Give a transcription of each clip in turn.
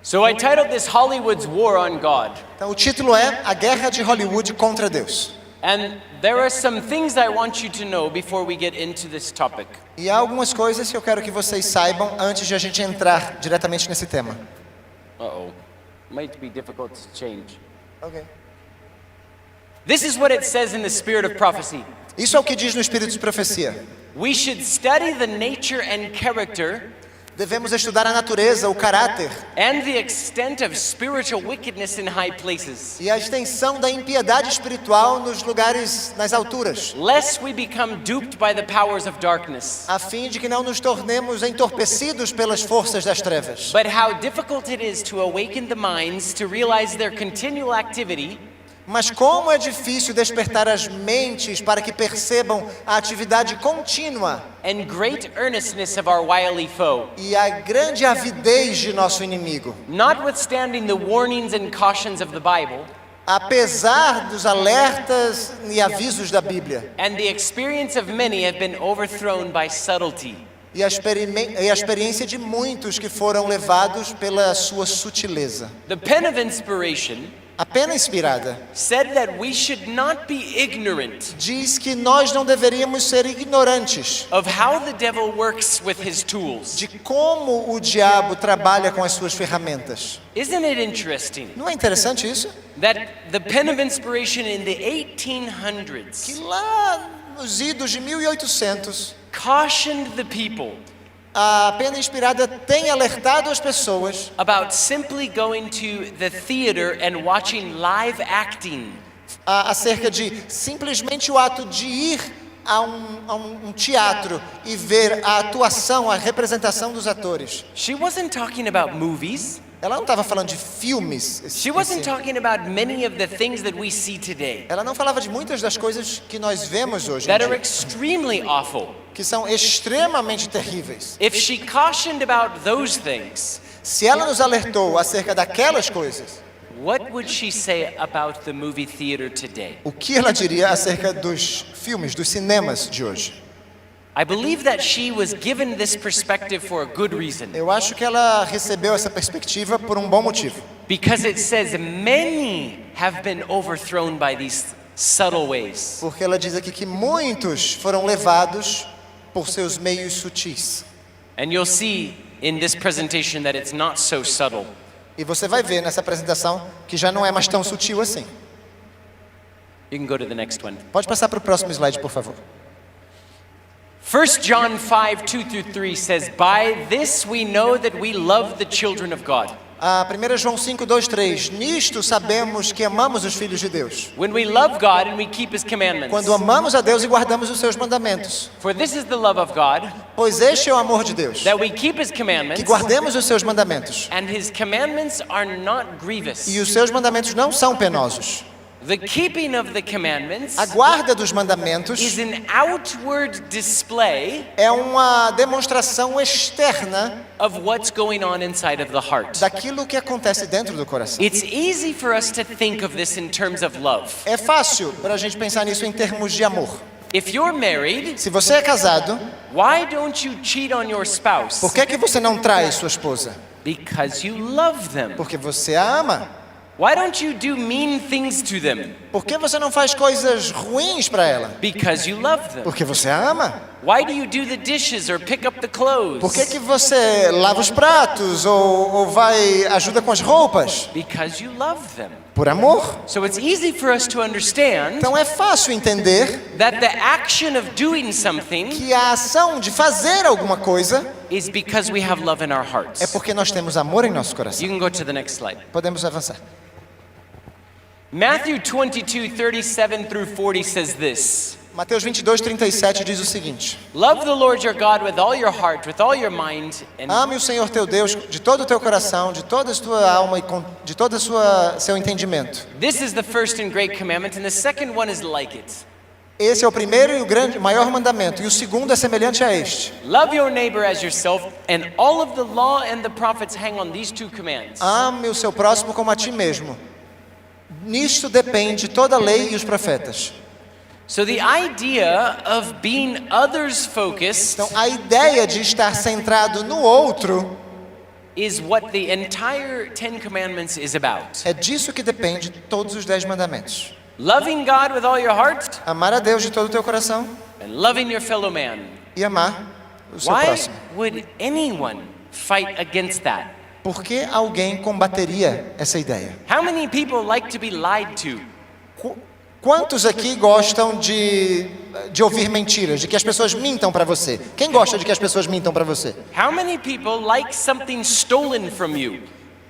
So I titled this Hollywood's War on God. Então o título é A Guerra de Hollywood contra Deus. And there are some things I want you to know before we get into this topic. E há algumas coisas que eu quero que vocês saibam antes de a gente entrar diretamente nesse tema. Uh-oh. Might be difficult to change. Okay. This is what it says in the spirit of prophecy. Isso é o que diz no Espírito de Profecia. We should study the nature and character Devemos estudar a natureza, o caráter and the extent of spiritual wickedness in high places, e a extensão da impiedade espiritual nos lugares, nas alturas, lest we become duped by the powers of darkness. a fim de que não nos tornemos entorpecidos pelas forças das trevas. But how difficult it is to awaken the minds to realize their continual activity Mas como é difícil despertar as mentes para que percebam a atividade contínua and great earnestness of our wily foe, e a grande avidez de nosso inimigo. notwithstanding the warnings and cautions of the Bible Apesar dos alertas e avisos da Bíblia and the experience of many have been overthrown by subtlety. e a experiência de muitos que foram levados pela sua sutileza. The pen of inspiration A pena inspirada said that we should not be ignorant diz que nós não deveríamos ser ignorantes of how the devil works with his tools. de como o diabo trabalha com as suas ferramentas. Isn't it interesting Não é interessante isso? that the pen of inspiration in the Que 1800s lá nos idos de 1800, cautioned the people a pena inspirada tem alertado as pessoas about simply going to the theater and watching live acting acerca de simplesmente o ato de ir a um teatro e ver a atuação, a representação dos atores. She wasn't talking about movies. Ela não estava falando de filmes. She wasn't talking about many of the things that we see today Ela não falava de muitas das coisas que nós vemos hoje em that are dia, extremely awful. que são extremamente terríveis. If she cautioned about those things, Se ela nos alertou acerca daquelas coisas, what would she say about the movie theater today? o que ela diria acerca dos filmes, dos cinemas de hoje? I believe that she was given this perspective for a good reason, Eu acho que ela recebeu essa perspectiva por um bom motivo. because it says many have been overthrown by these subtle ways. Porque ela diz aqui que muitos foram levados por seus meios sutis. And you'll see in this presentation that it's not so subtle. E você vai ver nessa apresentação que já não é mais tão sutil assim. You can go to the next one. Pode passar para o próximo slide, por favor. 1 John 5:2-3 says, "By this we know that we love the children of God, A 1 João 5, 2, 3. Nisto sabemos que amamos os filhos de Deus, when we love God and we keep His commandments. quando amamos a Deus e guardamos os seus mandamentos. For this is the love of God, Pois este é o amor de Deus, that we keep His que commandments, guardemos os seus mandamentos. and His commandments are not grievous." E os seus mandamentos não são penosos. The keeping of the commandments A guarda dos mandamentos is an outward display é uma demonstração externa of what's going on inside of the heart. daquilo que acontece dentro do coração. It's easy for us to think of this in terms of love. É fácil para a gente pensar nisso em termos de amor. If you're married, Se você é casado, why don't you cheat on your spouse? por que você não trai sua esposa? Because you love them. Porque você a ama. Why don't you do mean things to them? Por que você não faz coisas ruins para ela? Because you love them. Porque você a ama. Why do you do the dishes or pick up the clothes? Por que você lava os pratos ou vai ajuda com as roupas? Because you love them. Por amor. So it's easy for us to understand Então é fácil entender that the action of doing something que a ação de fazer alguma coisa is because we have love in our é hearts. porque nós temos amor em nosso coração. You can go to the next slide. Podemos avançar. Matthew 22:37-40 says this. Mateus 22, 37 diz o seguinte: Love the Lord your God with all your heart, with all your mind, and Ame o Senhor teu Deus de todo o teu coração, de toda a tua alma e de todo seu entendimento. this is the first and great commandment, and the second one is like it. Esse é o primeiro e o grande, maior mandamento, e o segundo é semelhante a este: Love your neighbor as yourself, and all of the law and the prophets hang on these two commands. ame o seu próximo como a ti mesmo. Nisto depende toda a lei e os profetas. So the idea of being others focused Então, a ideia de estar centrado no outro is what the entire Ten Commandments is about. É disso que depende todos os 10 mandamentos. Loving God with all your heart Amar a Deus de todo o teu coração and loving your fellow man. e amar o seu Why próximo. would anyone fight against that? Por que alguém combateria essa ideia? How many people like to be lied to? Quantos aqui gostam de ouvir mentiras, de que as pessoas mintam para você? Quem gosta de que as pessoas mintam para você? How many people like something stolen from you?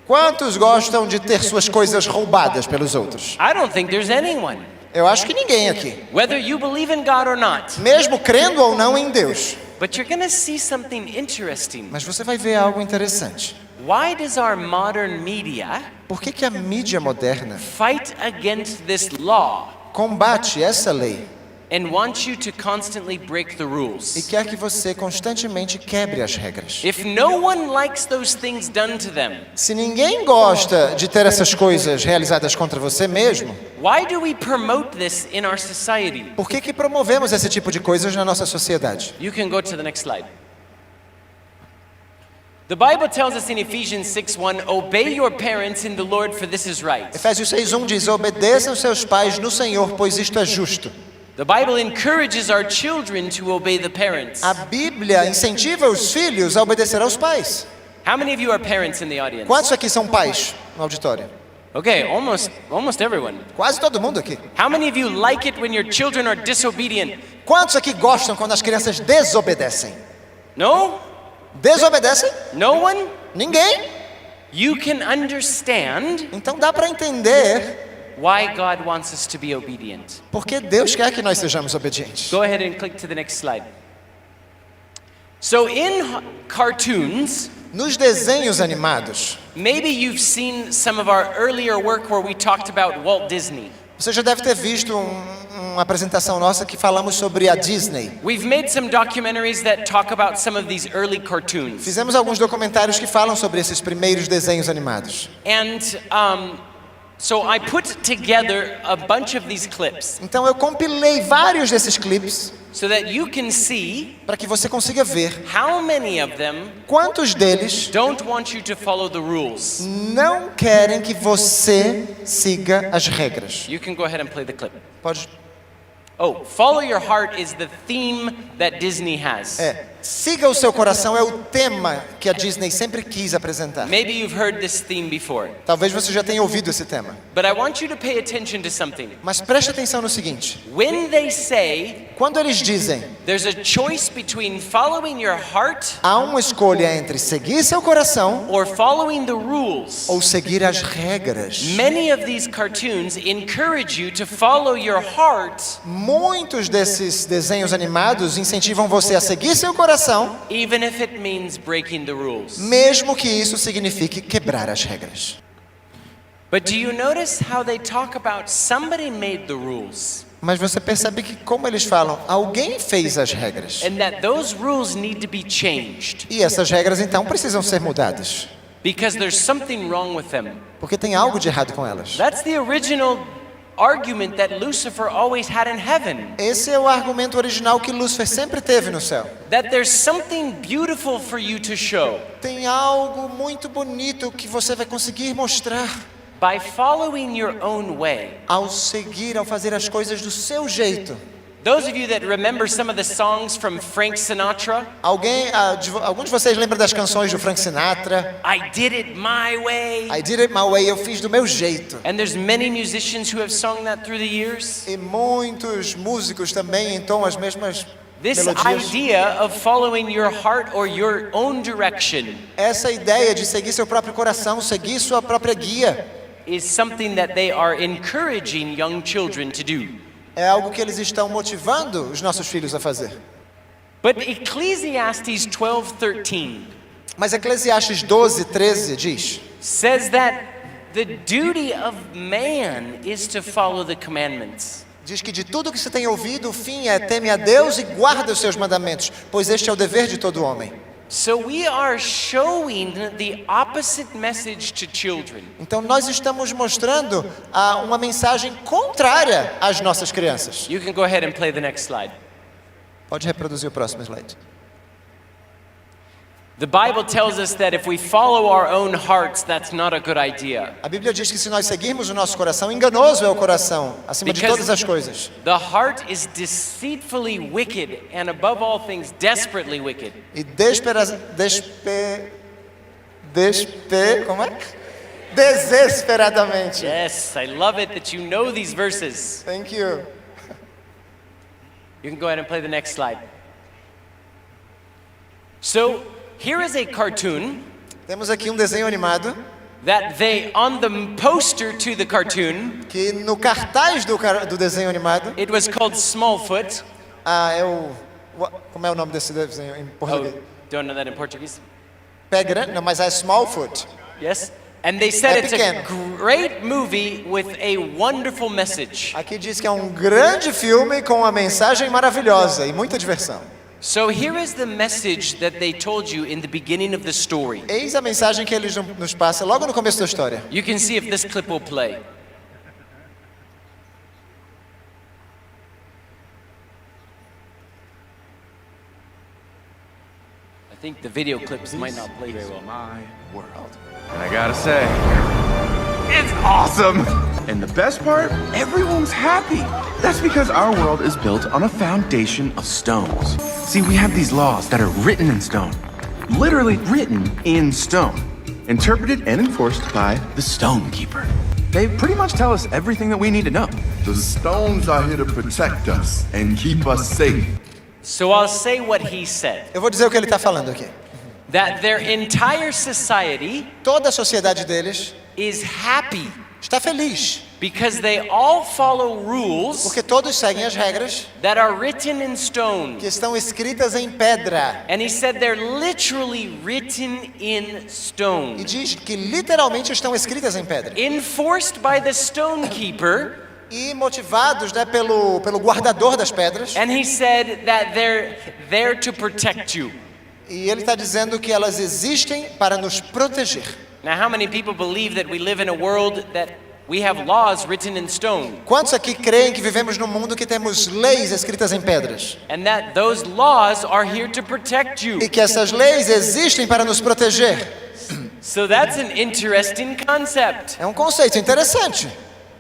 Quantos gostam de ter suas coisas roubadas pelos outros? I don't think there's anyone. Eu acho que ninguém aqui. Whether you believe in God or not. Mesmo crendo ou não em Deus. But you're going to see something interesting. Mas você vai ver algo interessante. Why does our modern media Por que a mídia moderna fight against this law combate essa lei and want you to constantly break the e rules? quer que você constantemente quebre as regras? If no one likes those things done to them, Se ninguém gosta de ter essas coisas realizadas contra você mesmo, why do we promote this in our society? por que promovemos esse tipo de coisas na nossa sociedade? You can go to the next slide. The Bible tells us in Ephesians 6:1, obey your parents in the Lord, for this is right. Efésios 6:1 diz: obedeçam seus pais no Senhor, pois isto é justo. The Bible encourages our children to obey the parents. A Bíblia incentiva os filhos a obedecer aos pais. How many of you are parents in the audience? Quantos aqui são pais no auditório? Okay, almost everyone. Quase todo mundo aqui. How many of you like it when your children are disobedient? Quantos aqui gostam quando as crianças desobedecem? No? Desobedecem? No one? Ninguém. You can understand Então dá para entender why God wants us to be obedient. porque Deus quer que nós sejamos obedientes. Go ahead and click to the next slide. So in cartoons, Nos desenhos animados, maybe you've seen some of our earlier work where we talked about Walt Disney. você já deve ter visto uma apresentação nossa que falamos sobre a Disney. We've made some documentaries that talk about some of these early cartoons. Fizemos alguns documentários que falam sobre esses primeiros desenhos animados. And so I put together a bunch of these clips Então eu compilei vários desses clipes so that you can see para que você consiga ver how many of them quantos deles don't want you to follow the rules. não querem que você siga as regras. You can go ahead and play the clip. Pode. Oh, follow your heart is the theme that Disney has. Siga o seu coração é o tema que a Disney sempre quis apresentar. Maybe you've heard this theme before, Talvez você já tenha ouvido esse tema. but I want you to pay attention to something. Mas preste atenção no seguinte: When they say quando eles dizem there's a choice between following your heart há uma escolha entre seguir seu coração or following the rules, ou seguir as regras, many of these cartoons encourage you to follow your heart muitos desses desenhos animados incentivam você a seguir seu coração, even if it means breaking the rules. mesmo que isso signifique quebrar as regras. But do you notice how they talk about somebody made the rules Mas você percebe que como eles falam, alguém fez as regras. and that those rules need to be changed E essas regras então precisam ser mudadas, because there's something wrong with them. porque tem algo de errado com elas. That's the original argument that Lucifer always had in heaven. Esse é o argumento original que Lúcifer sempre teve no céu. That there's something beautiful for you to show. Tem algo muito bonito que você vai conseguir mostrar By following your own way. ao seguir, ao fazer as coisas do seu jeito. Those of you that remember some of the songs from Frank Sinatra, Alguns de vocês lembram das canções do Frank Sinatra? I did it my way. I did it my way, eu fiz do meu jeito. And there's many musicians who have sung that through the years. E muitos músicos também entoam as mesmas This melodias. idea of following your heart or your own direction Essa ideia de seguir seu próprio coração, seguir sua própria guia, is something that they are encouraging young children to do. é algo que eles estão motivando os nossos filhos a fazer. But Ecclesiastes 12:13 Mas Eclesiastes 12:13 diz: says that the duty of man is to follow the commandments. Diz que de tudo que você tem ouvido, o fim é teme a Deus e guarda os seus mandamentos, pois este é o dever de todo homem. So we are showing the opposite message to children. Então nós estamos mostrando uma mensagem contrária às nossas crianças. You can go ahead and play the next slide. Pode reproduzir o próximo slide. The Bible tells us that if we follow our own hearts, that's not a good idea. A Bíblia diz que se nós seguirmos o nosso coração, enganoso é o coração, acima de Because todas as coisas. the heart is deceitfully wicked and above all things desperately wicked. E como é? Desesperadamente. Yes, I love it that you know these verses. Thank you. You can go ahead and play the next slide. So, here is a cartoon Temos aqui um desenho animado that on the poster to the cartoon, que no cartaz do desenho animado, it was called Smallfoot. como é o nome desse desenho em Oh, português? don't know that in Portuguese? Pé grande, não, mas é Smallfoot. Yes? And they said it's a pequeno. great movie with a wonderful message. Aqui diz que é um grande filme com uma mensagem maravilhosa e muita diversão. So here is the message that they told you in the beginning of the story. Eis a mensagem que eles nos passam logo no começo da história. You can see if this clip will play. I think the video clips might not play very well. My world. And I gotta say, it's awesome! And the best part, everyone's happy. That's because our world is built on a foundation of stones. See, we have these laws that are written in stone. Literally written in stone. Interpreted and enforced by the Stone Keeper. They pretty much tell us everything that we need to know. The stones are here to protect us and keep us safe. So I'll say what he said. Eu vou dizer o que ele está falando aqui. That their entire society Toda a sociedade deles is happy está feliz, because they all follow rules porque todos seguem as regras that are written in stone. que estão escritas em pedra. And he said they're literally written in stone. E diz que literalmente estão escritas em pedra. Enforced by the stone keeper. E motivados, né, pelo guardador das pedras. And he said that they're there to protect you. E ele está dizendo que elas existem para nos proteger. Now, how many people believe that we live in a world that we have laws written in stone? Quantos aqui creem que vivemos num mundo que temos leis escritas em pedras? And that those laws are here to protect you. E que essas leis existem para nos proteger. So that's an interesting concept. É um conceito interessante.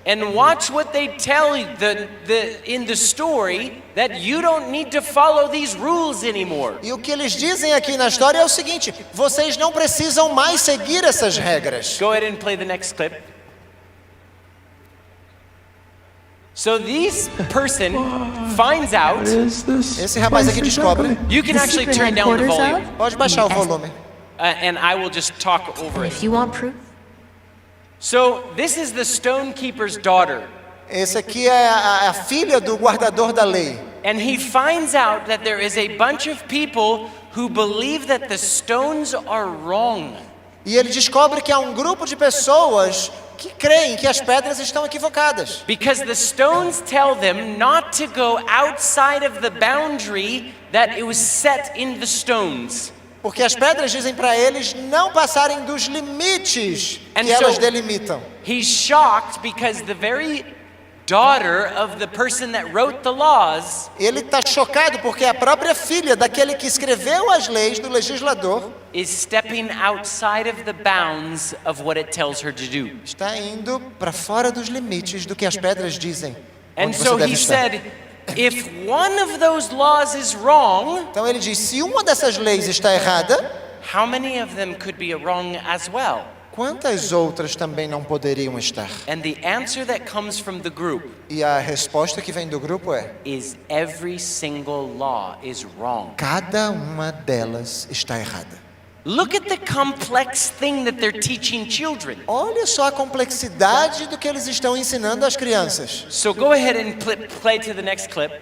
And watch what they tell you in the story, that you don't need to follow these rules anymore. E o que eles dizem aqui na história é o seguinte: vocês não precisam mais seguir essas regras. Go ahead and play the next clip. So this person finds out. Esse rapaz aqui descobre. You can actually turn down the volume, Pode baixar o volume. and I will just talk over If it. you want proof, So this is the stone keeper's daughter, Esse aqui é a filha do guardador da lei. and he finds out that there is a bunch of people who believe that the stones are wrong. E ele descobre que há um grupo de pessoas que creem que as pedras estão equivocadas. Because the stones tell them not to go outside of the boundary that it was set in the stones. Porque as pedras dizem para eles não passarem dos limites And que elas so- delimitam. He's shocked because the very daughter of the person that wrote the laws Ele está chocado porque a própria filha daquele que escreveu as leis, do legislador, is stepping outside of the bounds of what it tells her to do. está indo para fora dos limites do que as pedras dizem. And onde você so deve he estar. said, if one of those laws is wrong, Então ele diz: se uma dessas leis está errada, how many of them could be wrong as well? quantas outras também não poderiam estar? And the answer that comes from the group E a resposta que vem do grupo é: is every single law is wrong. cada uma delas está errada. Look at the complex thing that they're teaching children. Olha só a complexidade do que eles estão ensinando às crianças. So go ahead and play to the next clip.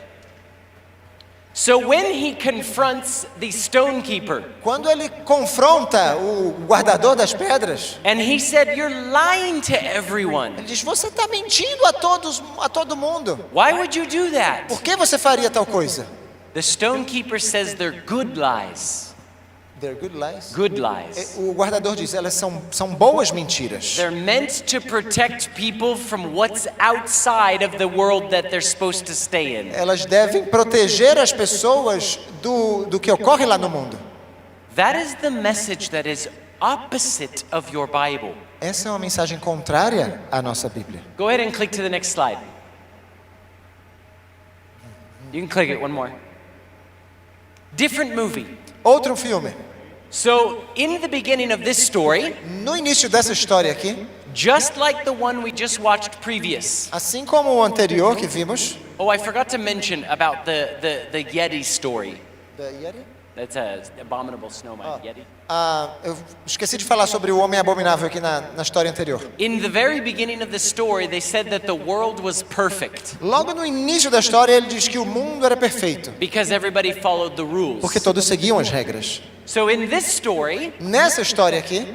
So when he confronts the stone keeper, Quando ele confronta o guardador das pedras, and he said, "You're lying to everyone. ele diz: você está mentindo a todo mundo. Why would you do that?" Por que você faria tal coisa? The stone keeper says they're good lies. They're good lies. Good lies. O guardador diz: elas são boas mentiras. They're meant to protect people from what's outside of the world that they're supposed to stay in. Elas devem proteger as pessoas do que ocorre lá no mundo. That is the message that is opposite of your Bible. Essa é uma mensagem contrária à nossa Bíblia. Go ahead and click to the next slide. You can click it one more. Different movie. Outro filme. So, in the beginning of this story, No início dessa história aqui, just like the one we just watched previous. assim como o anterior que vimos, Oh, I forgot to mention about the Yeti story. That's a abominable snowman, Yeti. Eu esqueci de falar sobre o homem abominável aqui na história anterior. In the very beginning of the story, they said that the world was perfect Logo no início da história, ele diz que o mundo era perfeito, because everybody followed the rules. porque todos seguiam as regras. So in this story, Nessa história aqui,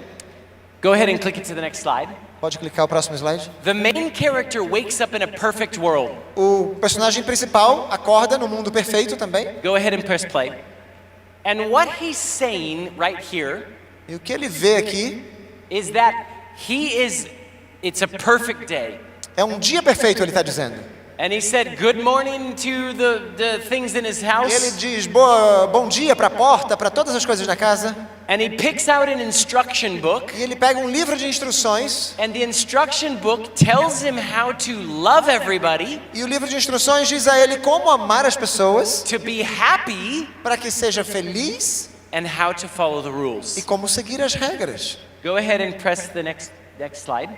go ahead and click it to the next slide. pode clicar o próximo slide. The main character wakes up in a perfect world. O personagem principal acorda no mundo perfeito também. Go ahead and press play. And what he's saying right here E o que ele vê aqui is that it's a perfect day. é um dia perfeito, ele está dizendo. And he said good morning to the things in his E ele house. diz bom dia para a porta, para todas as coisas na casa. And he picks out an instruction book. E ele pega um livro de instruções. And the instruction book tells him how to love everybody, E o livro de instruções diz a ele como amar as pessoas, to be happy, para que seja feliz and how to follow the e rules. como seguir as regras. Go ahead and press the next slide.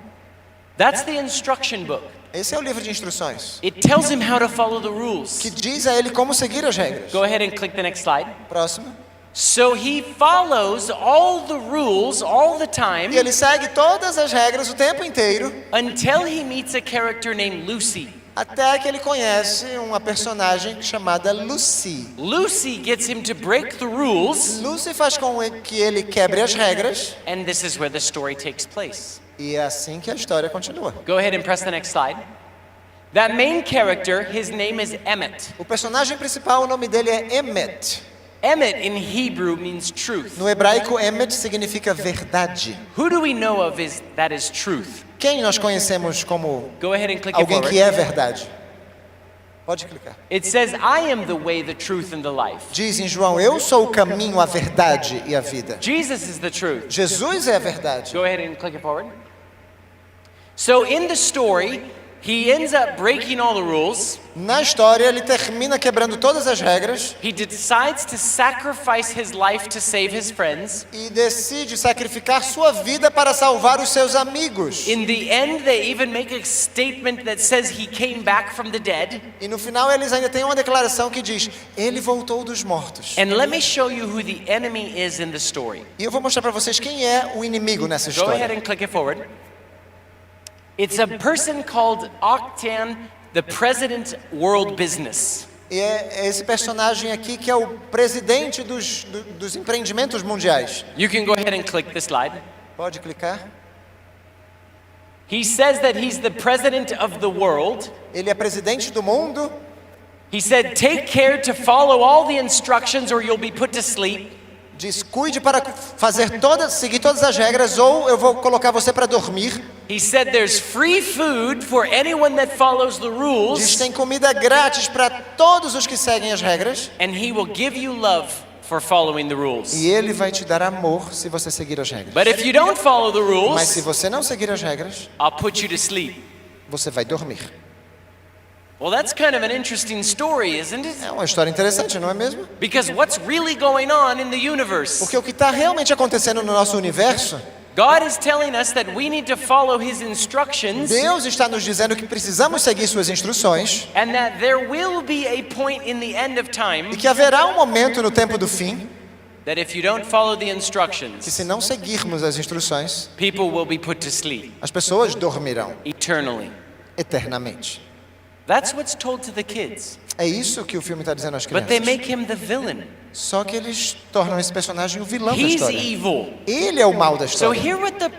That's the instruction book. Esse é o livro de instruções, It tells him how to follow the rules. que diz a ele como seguir as regras. Go ahead and click the next slide. Próximo. So he follows all the rules all the E time ele segue todas as regras o tempo inteiro, until he meets a character named Lucy. até que ele conhece uma personagem chamada Lucy. Lucy gets him to break the rules, Lucy faz com que ele quebre as regras, and this is where the story takes place. e é assim que a história continua. Go ahead and press the next slide. That main character, his name is Emmett. O personagem principal, o nome dele é Emmet. Emmet in Hebrew means truth. No hebraico, Emmet significa verdade. Who do we know of that is truth? Quem nós conhecemos como Go ahead and click it alguém forward. que é verdade? Pode clicar. It says, I am the way, the truth, and the life. Diz em João, eu sou o caminho, a verdade e a vida. Jesus is the truth. Jesus é a verdade. Go ahead and click it forward. So in the story, he ends up breaking all the rules. Na história, ele termina quebrando todas as regras He decides to sacrifice his life to save his friends. e decide sacrificar sua vida para salvar os seus amigos. In the end, they even make a statement that says he came back from the dead. E no final, eles ainda têm uma declaração que diz, ele voltou dos mortos. And let me show you who the enemy is in the story. E eu vou mostrar para vocês quem é o inimigo nessa Go ahead história. and click it forward. It's a person called Octan, the president world business. E é esse personagem aqui que é o presidente dos empreendimentos mundiais. You can go ahead and click the slide. Pode clicar. He says that he's the president of the world. Ele é presidente do mundo. He said, take care to follow all the instructions or you'll be put to sleep. Diz, cuide para seguir todas as regras ou eu vou colocar você para dormir. He said there's free food for anyone that follows the Diz, rules, tem comida grátis para todos os que seguem as regras. and he will give you love for following the rules. E ele vai te dar amor se você seguir as regras. But if you don't follow the Mas se rules, você não seguir as regras, I'll put you to sleep. você vai dormir. Well, that's kind of an interesting story, isn't it? É uma história interessante, não é mesmo? Because what's really going on in the universe? Porque o que está realmente acontecendo no nosso universo, God is telling us that we need to follow his instructions, Deus está nos dizendo que precisamos seguir suas instruções and that there will be a point in the end of time e que haverá um momento no tempo do fim that if you don't follow the que instructions, se não seguirmos as instruções, people will be put to sleep as pessoas dormirão eternally. eternamente. That's what's told to the kids. É isso que o filme está dizendo às But they crianças. make him the villain. Só que eles tornam esse personagem o vilão da He's história. evil. Ele é o mal da So história.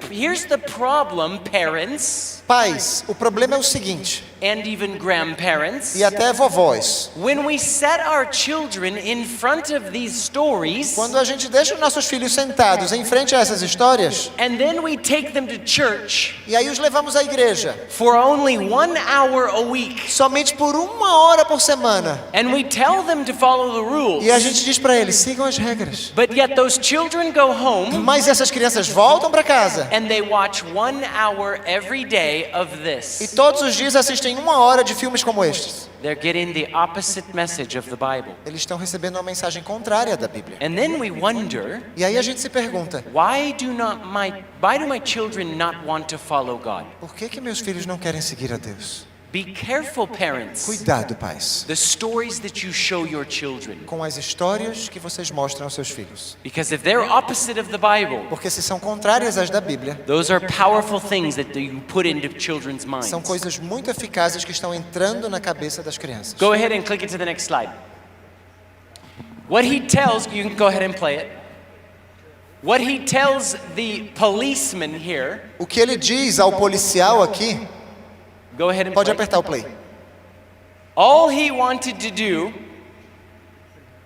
here's the problem, parents. Pais, o problema é o seguinte, and even grandparents, e até vovós, when we set our children in front of these stories, quando a gente deixa os nossos filhos sentados em frente a essas histórias, and then we take them to church e aí os levamos à igreja, for only 1 hour a week, somente por 1 hora por semana, and we tell them to follow the rules, e a gente diz para eles, sigam as regras. but yet those children go home Mas essas crianças voltam para casa and they watch 1 hour every day of e this. todos os dias assistem 1 hora de filmes como estes. They're getting the opposite message of the Bible. Eles estão recebendo uma mensagem contrária da Bíblia. And then we wonder, E aí a gente se pergunta, why do my children not want to follow God? por que meus filhos não querem seguir a Deus? Be careful, parents. Cuidado, pais, The stories that you show your children. com as histórias que vocês mostram aos seus filhos. Because if they're opposite of the Bible, Porque se são contrárias às da Bíblia, those are powerful things that you put into children's minds. são coisas muito eficazes que estão entrando na cabeça das crianças. Go ahead and click it to the next slide. What he tells, you can go ahead and play it. What he tells the policeman here, O que ele diz ao policial aqui, go ahead and pode play. apertar o play. All he wanted to do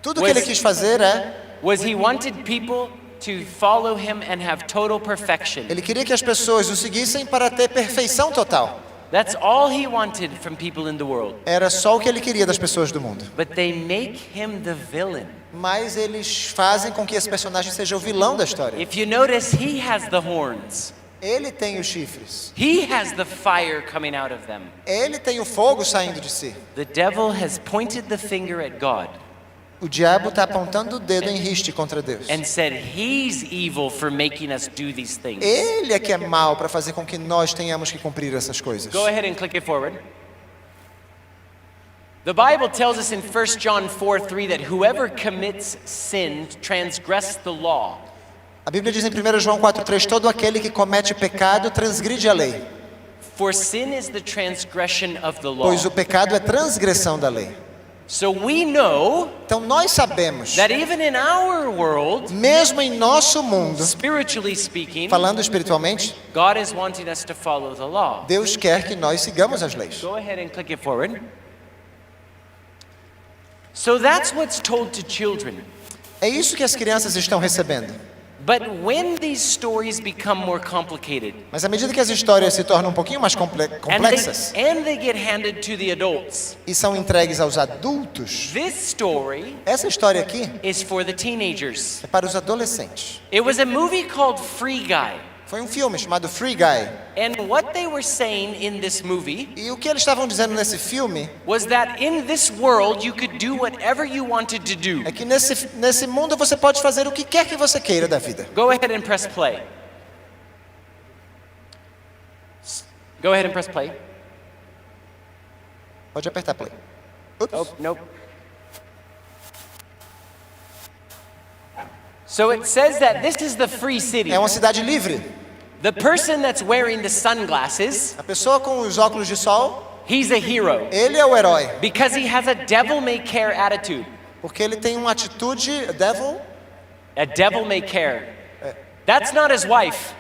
Tudo que ele quis fazer was he wanted people to follow him and have total perfection. ele queria que as pessoas o seguissem para ter perfeição total. That's all he wanted from people in the world. Era só o que ele queria das pessoas do mundo. But they make him the villain. Mas eles fazem com que esse personagem seja o vilão da história. If you notice, he has the horns. Ele tem os chifres. He has the fire coming out of them. Ele tem o fogo saindo de si. The devil has pointed the finger at God O diabo está apontando o dedo em riste contra Deus. and said he's evil for making us do these things. Ele é que é mau para fazer com que nós tenhamos que cumprir essas coisas. Go ahead and click it forward. The Bible tells us in 1 John 4:3 that whoever commits sin transgress the law. A Bíblia diz em 1 João 4,3, todo aquele que comete pecado transgride a lei, For sin is the transgression of the law. pois o pecado é transgressão da lei. So we know Então nós sabemos, that even in our world, mesmo em nosso mundo, spiritually speaking, falando espiritualmente, God is wanting us to follow the law. Deus quer que nós sigamos as leis. Go ahead and click it forward. So that's what's told to children. É isso que as crianças estão recebendo. But when these stories become more complicated Mas à medida que as histórias se tornam um pouquinho mais complexas and they get handed to the adults, e são entregues aos adultos, this story essa história aqui is for the teenagers. é para os adolescentes. It was a movie called Free Guy. Foi um filme chamado Free Guy. And what they were saying in this movie E o que eles estavam dizendo nesse filme was that in this world you could do whatever you wanted to do. é que nesse mundo você pode fazer o que quer que você queira da vida. Go ahead and press play. Go ahead and press play. Pode apertar play. Ups. Oh, nope. So it says that this is the free city. É uma cidade livre. The person that's wearing the sunglasses, A pessoa com os óculos de sol, he's a hero ele é o herói, because he has a devil may care attitude. porque ele tem uma atitude devil. A devil may care. That's not his wife,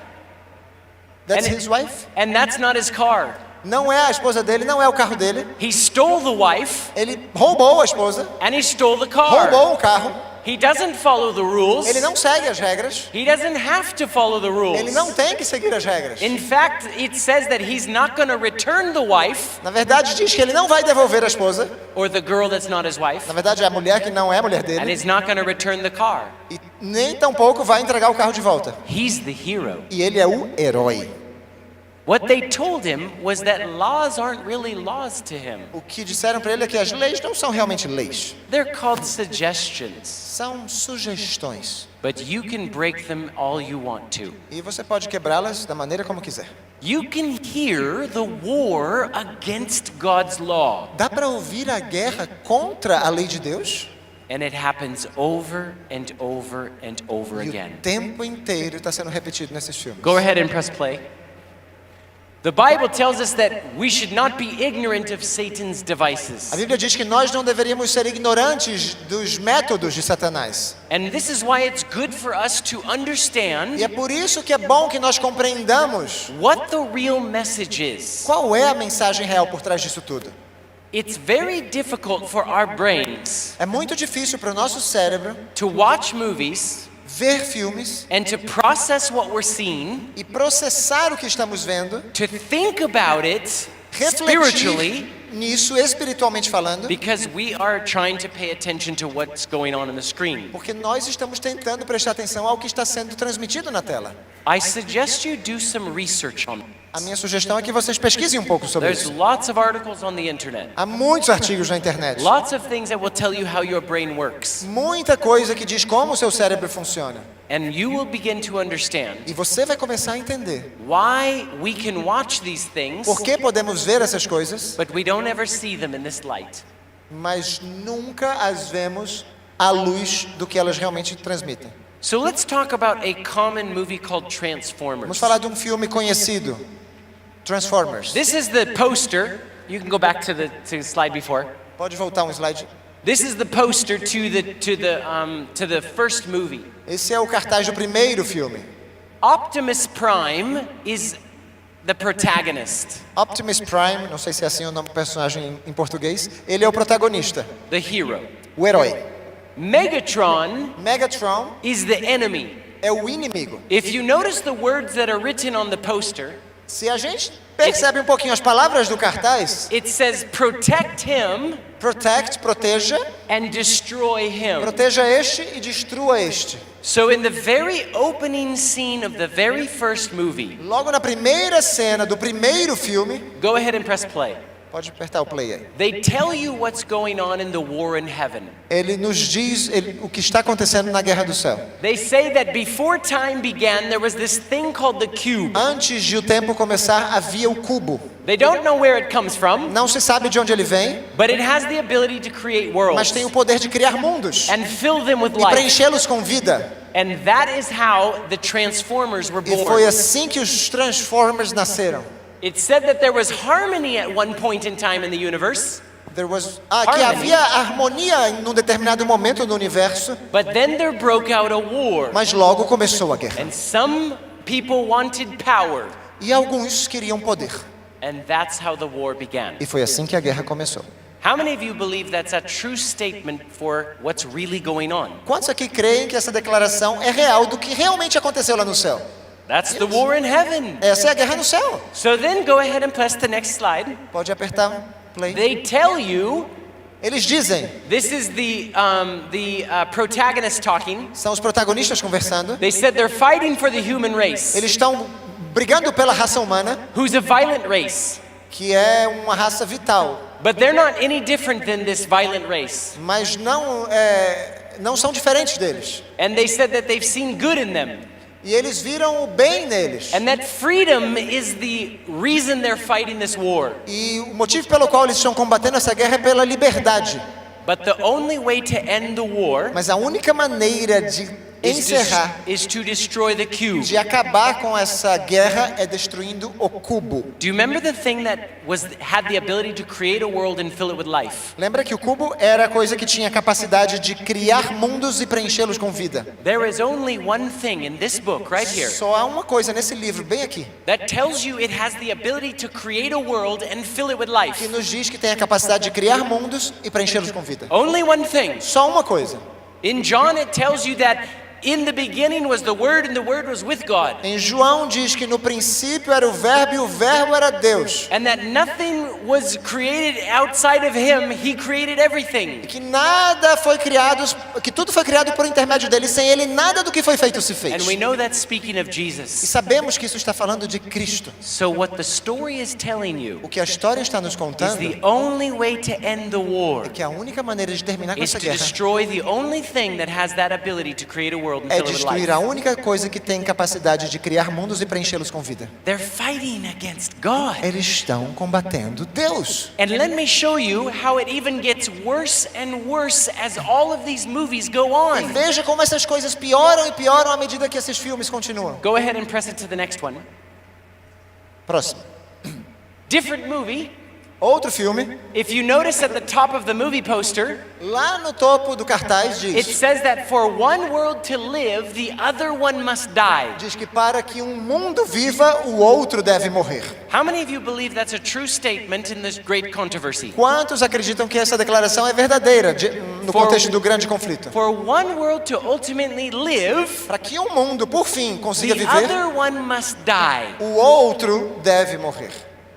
That's And- his wife. and that's not his car. Não é a esposa dele, não é o carro dele. He stole the wife Ele roubou a esposa, and he stole the car. roubou o carro. He doesn't follow the rules. Ele não segue as regras. He doesn't have to follow the rules. Ele não tem que seguir as regras. In fact, it says that he's not going to return the wife Na verdade, diz que ele não vai devolver a esposa. or the girl that's not his wife, Na verdade, é a mulher que não é a mulher and dele. he's not going to return the car. E nem tampouco vai entregar o carro de volta. He's the hero. E ele é o herói. What they told him was that laws aren't really laws to him. O que disseram para ele é que as leis não são realmente leis. They're called suggestions, São sugestões. but you can break them all you want to. E você pode quebrá-las da maneira como quiser. You can hear the war against God's law, Dá para ouvir a guerra contra a lei de Deus? and it happens over and over and over E again. o tempo inteiro está sendo repetido nesses filmes. Go ahead and press play. The Bible tells us that we should not be ignorant of Satan's devices. A Bíblia diz que nós não deveríamos ser ignorantes dos métodos de Satanás. And this is why it's good for us to understand E é por isso que é bom que nós compreendamos what the real message is. qual é a mensagem real por trás disso tudo. It's very difficult for our brains É muito difícil para o nosso cérebro to watch movies ver filmes and to process what we're seeing, e processar o que estamos vendo, to think about it spiritually, refletir nisso espiritualmente falando, because we are trying to pay attention to what's going on the screen. porque nós estamos tentando prestar atenção ao que está sendo transmitido na tela. I suggest you do some research on it. A minha sugestão é que vocês pesquisem um pouco sobre There's isso. lots of articles on the internet. Há muitos artigos na internet. Lots of things that will tell you how your brain works. Muita coisa que diz como o seu cérebro funciona. And you will begin to understand E você vai começar a entender why we can watch these things, por que podemos ver essas coisas, but we don't ever see them in this light. mas nunca as vemos à luz do que elas realmente transmitem. So let's talk about a common movie called Vamos Transformers. falar de um filme conhecido, Transformers. This is the poster. You can go back to the slide before. Pode voltar um slide. This is the poster to the first movie. Esse é o cartaz do primeiro filme. Optimus Prime is the protagonist, Optimus Prime, não sei se é assim o nome do personagem em português, ele é o protagonista, the hero. o herói. Megatron Megatron is the enemy. é o inimigo. If you notice the words that are written on the poster, Se a gente percebe um pouquinho as palavras do cartaz, it says protect him protect, proteja, and destroy him. proteja este e destrua este. So in the very opening scene of the very first movie, Logo na primeira cena do primeiro filme, go ahead and press play. pode apertar o play aí. They tell you what's going on in the war in heaven. Ele nos diz o que está acontecendo na Guerra do Céu. They say that before time began, there was this thing called the cube. Antes de o tempo começar, havia o cubo. They don't know where it comes from, Não se sabe de onde ele vem, but it has the ability to create mas worlds tem o poder de criar mundos and fill them with e life. preenchê-los com vida. And that is how the Transformers were E foi born. assim que os Transformers nasceram. It said that there was harmony at one point in time in the universe, Que Harmony. havia harmonia em um determinado momento no universo, but then there broke out a war. mas logo começou a guerra. And some people wanted power, E alguns queriam poder. and that's how the war began. E foi assim que a guerra começou. How many of you believe that's a true statement for what's really going on? Quantos aqui creem que essa declaração é real do que realmente aconteceu lá no céu? That's the war in heaven. Essa é a guerra no céu. So then go ahead and press the next slide. Pode apertar play. They tell you Eles dizem, this is the protagonist talking. são os protagonistas conversando, They said they're fighting for the human race, eles estão brigando pela raça humana, who's a violent race. que é uma raça vital, But they're not any different than this violent race. mas não são diferentes deles. And they said that they've seen good in them. E eles viram o bem neles. And that freedom is the reason they're fighting this war. E o motivo pelo qual eles estão combatendo essa guerra é pela liberdade. But the only way to end the war Mas a única maneira de encerrar, is to destroy the cube. de acabar com essa guerra é destruindo o cubo. Do you remember the thing that had the ability to create a world and fill it with life? Lembra que o cubo era a coisa que tinha a capacidade de criar mundos e preenchê-los com vida. There is only one thing in this book right here Só há uma coisa nesse livro, bem aqui, that tells you it has the ability to create a world and fill it with que life. nos diz que tem a capacidade de criar mundos e preenchê-los com vida. Only one thing. Só uma coisa. In John it tells you that in the beginning was the Word and the Word was with God. Em João diz que no princípio era o verbo e o verbo era Deus. And that nothing was created outside of him, he created everything. Que nada foi criado, que tudo foi criado por intermédio dele. Sem ele nada do que foi feito se fez. And we know that's speaking of E Jesus. sabemos que isso está falando de Cristo. So what the story is telling you O que a história está nos is contando the only way to end the war é que a única maneira de terminar com is essa to guerra destroy the only thing that has that ability to create a world and é fill it with destruir life. a única coisa que tem capacidade de criar mundos e preenchê-los com vida. They're fighting against God. Eles estão combatendo Deus. And let me show you how it even gets worse and worse as all of these movies go E on. veja como essas coisas pioram e pioram à medida que esses filmes continuam. Go ahead and press it to the next one. Próximo. Different movie. Outro filme, If you notice at the top of the movie poster, lá no topo do cartaz it diz says that for one world to live, the other one must die. que para que um mundo viva, o outro deve morrer. How many of you believe that's a true statement in this great controversy? Quantos acreditam que essa declaração é verdadeira no contexto do grande conflito? For one world to ultimately live, Para que um mundo, por fim, consiga the viver, other one must die. o outro deve morrer.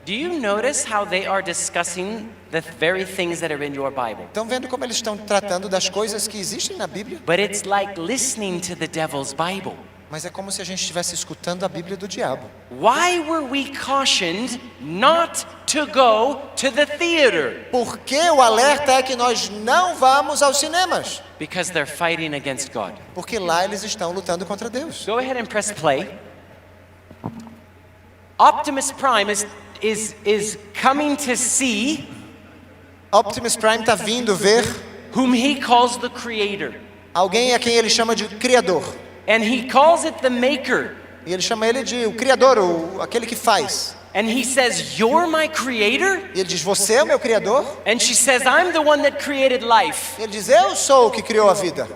Do you notice how they are discussing the very things that are in your Bible? Estão vendo como eles estão tratando das coisas que existem na Bíblia? But it's like listening to the devil's Bible. Mas é como se a gente estivesse escutando a Bíblia do diabo. Why were we cautioned not to go to the theater? Porque o alerta é que nós não vamos aos cinemas. Because they're fighting against God. Porque lá eles estão lutando contra Deus. Go ahead and press play. Optimus Prime is coming to see Optimus Prime está vindo ver whom he calls the creator. alguém a quem ele chama de Criador. And he calls it the maker. E ele chama ele de o Criador, aquele que faz. And he says, "You're my creator?" E ele diz, você é o meu Criador? And she says, "I'm the one that created life." E ele diz, eu sou o que criou a vida.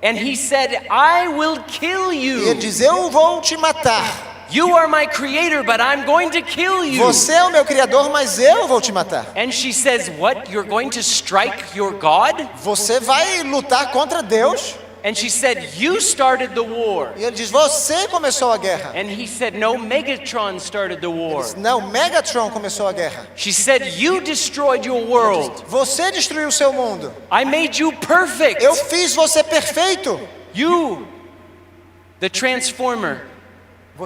And he said, "I will kill E ele you. diz, eu vou te matar. You are my creator, but I'm going to kill you." Você é o meu Criador, mas eu vou te matar. And she says, "What? You're going to strike your God?" Você vai lutar contra Deus? And she said, "You started the war." E ele diz, você começou a guerra. And he said, "No, Megatron started the war." Não, Megatron começou a guerra. She said, "You destroyed your world. Você destruiu o seu mundo. I made you perfect. Eu fiz você perfeito. You, the Transformer,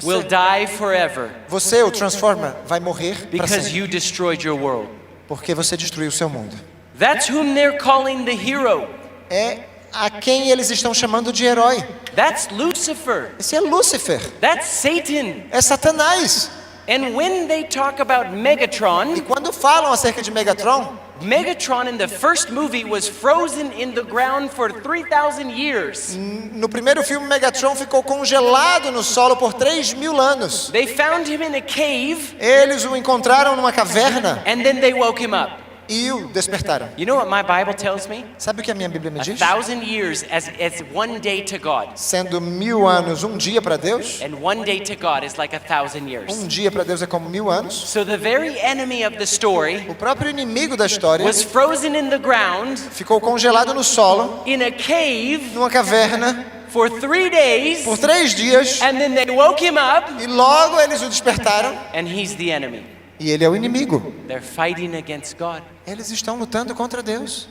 will die forever Você, o Transformer, vai morrer para because sempre. you destroyed your world." Porque você destruiu o seu mundo. That's whom they're calling the hero. É a quem eles estão chamando de herói. That's Lucifer. Esse é Lúcifer. That's Satan. É Satanás. And when they talk about E Megatron, quando falam acerca de Megatron, Megatron in the first movie was frozen in the ground for 3,000 years. no primeiro filme, Megatron ficou congelado no solo por 3.000 anos. They found him in a cave Eles o encontraram numa caverna and then they woke him up. e o despertaram. You know what my Bible tells me? Sabe o que a minha Bíblia me diz? 1,000 years as one day to God. Sendo 1.000 anos um dia para Deus, And one day to God is like 1,000 years. um dia para Deus é como 1.000 anos. So the very enemy of the story O próprio inimigo da história was frozen in the ground ficou congelado no solo, in a cave numa caverna, for 3 days, por 3 dias, and then they woke him up, e logo eles o despertaram, and he's the enemy. e ele é o inimigo. They're fighting against God. Eles estão lutando contra Deus.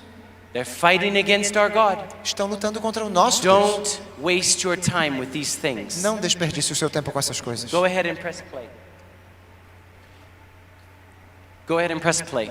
They're fighting against our God. Estão lutando contra o nosso Deus. Don't waste your time with these things. Não desperdice o seu tempo com essas coisas. Go ahead and press play. Go ahead and press play.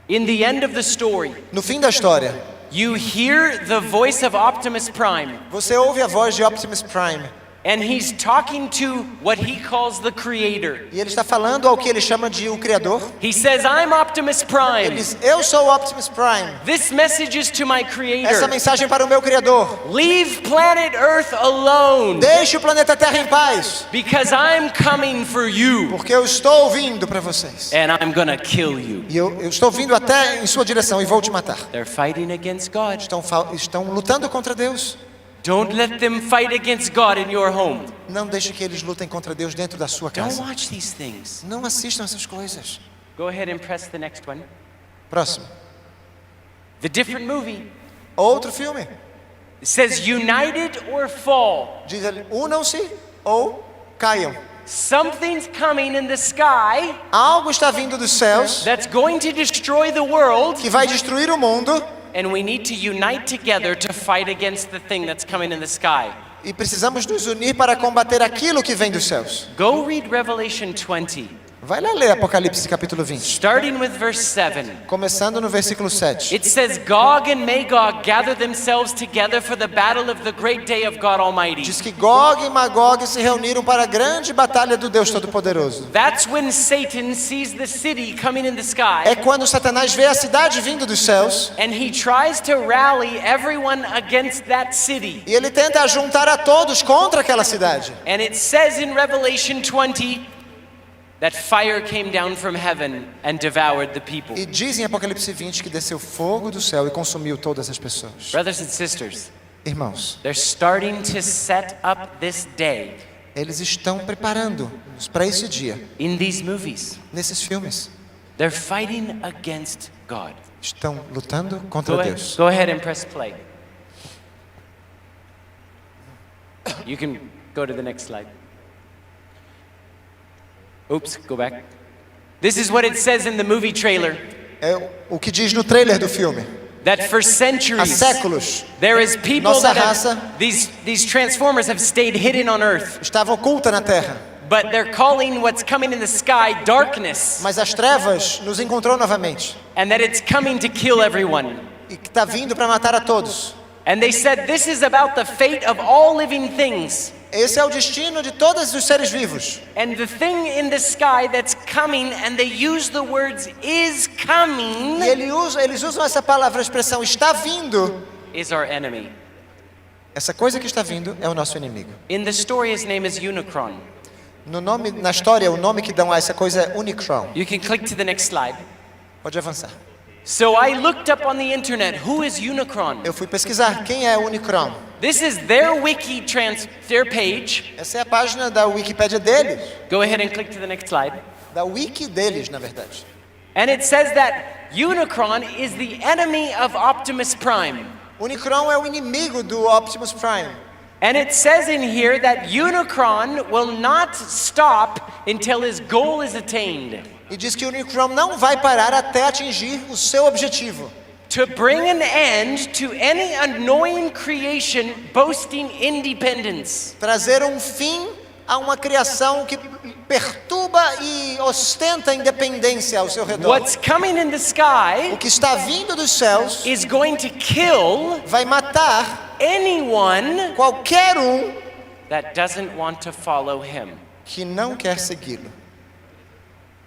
In the end of the story, No fim da história, you hear the voice of Optimus Prime, você ouve a voz de Optimus Prime. and he's talking to what he calls the creator. E ele está falando ao que ele chama de o Criador. He says, "I'm Optimus Ele Prime. diz, eu sou o Optimus Prime. This message is to my Essa creator. mensagem é para o meu Criador. Leave planet Earth alone, Deixe o planeta Terra em paz, because I'm coming for you, porque eu estou vindo para vocês. and I'm gonna kill you." E eu estou vindo até em sua direção e vou te matar. They're fighting against God. Estão lutando contra Deus. Don't let them fight against God in your home. Não deixe que eles lutem contra Deus dentro da sua Don't casa. watch these things. Não assistam essas coisas. Go ahead and press the next one. Próximo. The different movie. Outro filme. It says, "United or fall." Diz ele, unam-se ou caiam. Something's coming in the sky Algo está vindo dos céus that's going to destroy the world, que vai destruir o mundo and we need to unite together to fight against the thing that's coming in the sky. e precisamos nos unir para combater aquilo que vem dos céus. Go read Revelation 20, Vai lá ler Apocalipse capítulo 20, starting with verse 7. começando no versículo 7. It says, "Gog and Magog gather themselves together for the battle of the great day of God Almighty." Diz que Gog e Magog se reuniram para a grande batalha do Deus Todo-Poderoso. That's when Satan sees the city coming in the sky, É quando Satanás vê a cidade vindo dos céus and he tries to rally everyone against that city. e ele tenta juntar a todos contra aquela cidade. And it says in Revelation 20, that fire came down from heaven and devoured the people. E diz em Apocalipse 20 que desceu fogo do céu e consumiu todas as pessoas. Brothers and sisters, Irmãos, they're starting to set up this day eles estão preparando-nos para esse dia, in these movies. nesses filmes. They're fighting against God. Estão lutando contra Deus. Go ahead and press play. You can go to the next slide. Oops, go back. This is what it says in the movie trailer. É o que diz no trailer do filme. That for Há centuries séculos, there is people Nossa that raça- these transformers have stayed hidden on earth, estava oculta na terra, but they're calling what's coming in the sky darkness, mas as trevas nos encontrou novamente and that it's coming to kill everyone. e que está vindo para matar a todos. And they said this is about the fate of all living things. Esse é o destino de todos os seres vivos. And the thing in the sky that's coming, and they use the words is coming, E eles usam essa palavra, a expressão está vindo. is our enemy. Essa coisa que está vindo é o nosso inimigo. In the story, his name is Unicron. Na história, o nome que dão a essa coisa é Unicron. You can click to the next slide. Pode avançar. So I looked up on the internet, who is Unicron? Eu fui pesquisar quem é Unicron. This is their their page. Essa é a página da Wikipédia deles, Go ahead and click to the next slide. da wiki deles, na verdade. And it says that Unicron is the enemy of Optimus Prime. Unicron é o inimigo do Optimus Prime. And it says in here that Unicron will not stop until his goal is attained. E diz que o Unicron não vai parar até atingir o seu objetivo. To bring an end to any annoying creation boasting independence. Trazer um fim a uma criação que perturba e ostenta independência ao seu redor. What's coming in the sky O que está vindo dos céus is going to kill vai matar anyone qualquer um that doesn't want to follow him. que não quer segui-lo.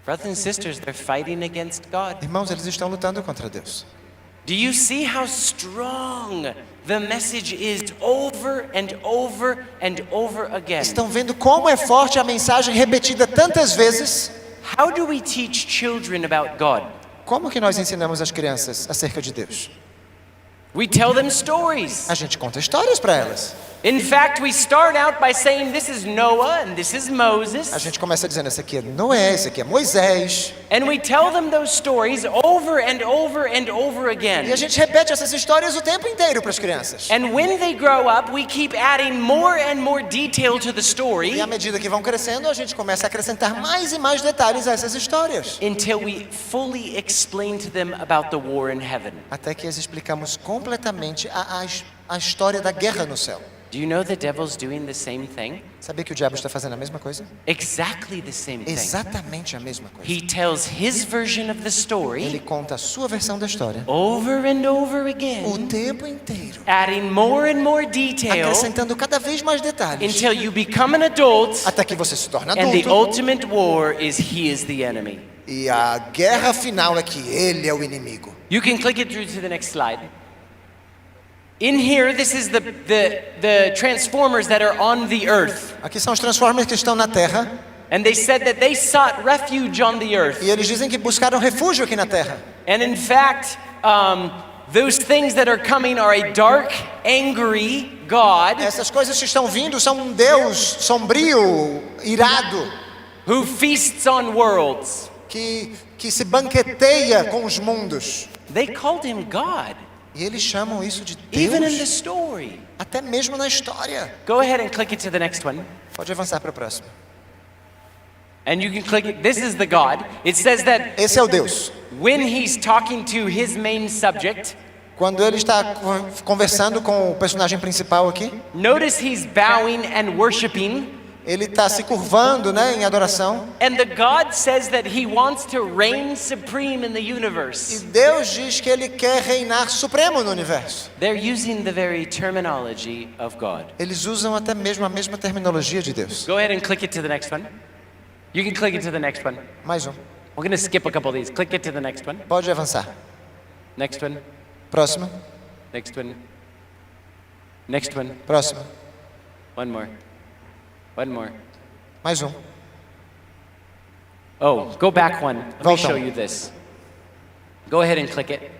Brothers and sisters, they're fighting against God. Irmãos, eles estão lutando contra Deus. Do you see how strong the message is over and over and over again? Estão vendo como é forte a mensagem repetida tantas vezes? How do we teach children about God? Como que nós ensinamos as crianças acerca de Deus? We tell them stories. A gente conta histórias para elas. In fact, we start out by saying this is Noah and this is A Moses. gente começa dizendo, esse aqui é Noé, esse aqui é Moisés. And we tell them those stories over and over and over E a again. gente repete essas histórias o tempo inteiro para as crianças. And when they grow up, we keep adding more and more detail to the E story à medida que vão crescendo, a gente começa a acrescentar mais e mais detalhes a essas histórias. until we fully explain to them about the war in heaven. Até que as explicamos completamente a história da guerra no céu. Do you know the devil's doing the same thing? Sabia que o diabo está fazendo a mesma coisa? Exactly the same thing. Exatamente a mesma coisa. He tells his version of the Ele story conta a sua versão da história over and over o again, tempo inteiro, adding more and more detail acrescentando cada vez mais detalhes, until you become an adult, até que você se torna and the adulto. ultimate war is he is the enemy. E a guerra final é que ele é o inimigo. You can click it through to the next slide. In here, this is the transformers that are on the earth. Aqui são os Transformers que estão na Terra. And they said that they sought refuge on the earth. E eles dizem que buscaram refúgio aqui na Terra. And in fact, those things that are coming are a dark, angry God Essas coisas que estão vindo são um Deus sombrio, irado, who feasts on worlds. que se banqueteia com os mundos. They called him God, E eles chamam isso de even in the Deus, story. até mesmo na história. Go ahead and click it to the next one. Pode avançar para o próximo. And you can click it. This is the God. It says that Esse é o Deus. when he's talking to his main subject, Quando ele está conversando com o personagem principal aqui, notice he's bowing and worshiping. ele está se curvando, né, em adoração. And the God says that he wants to reign supreme in the E universe. Deus diz que ele quer reinar supremo no universo. They're using the very terminology of God. Eles usam até mesmo a mesma terminologia de Deus. Go ahead and click it to the next one. You can click it to the next one. Mais um. We're going to skip a couple of these. Click it to the next one. Pode avançar. Next one. Próximo. Next one. Next one. Próximo. One more. One more. Mais um. Oh, go back one. Let me Volta show you this. Go ahead and click it.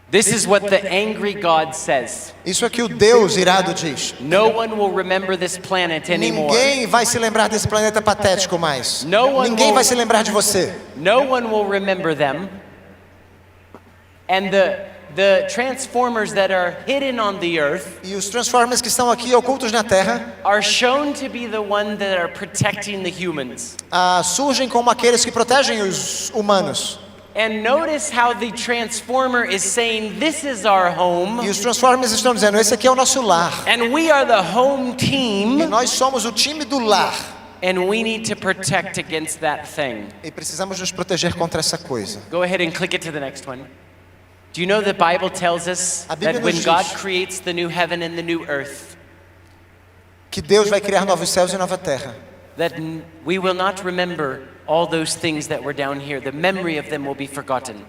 This is what the angry God says. Isso é que o Deus irado diz. No one will remember this planet anymore. Ninguém vai se lembrar desse planeta patético mais. No one Ninguém will- vai se lembrar de você. No one will remember them. And the transformers that are hidden on the earth E os Transformers que estão aqui ocultos na Terra are shown to be the one that are protecting the humans. surgem como aqueles que protegem os humanos. And notice how the transformer is saying, this is our home, E os Transformers estão dizendo, esse aqui é o nosso lar. and we are the home E team, nós somos o time do lar. and we need to protect against that thing. E precisamos nos proteger contra essa coisa. Go ahead and click it to the next one. Do you know the Bible tells us A Bíblia that nos when God diz- creates the new heaven and the new earth, Que Deus vai criar novos céus e nova terra. that we will not remember all those things that were down here. The memory of them will be forgotten.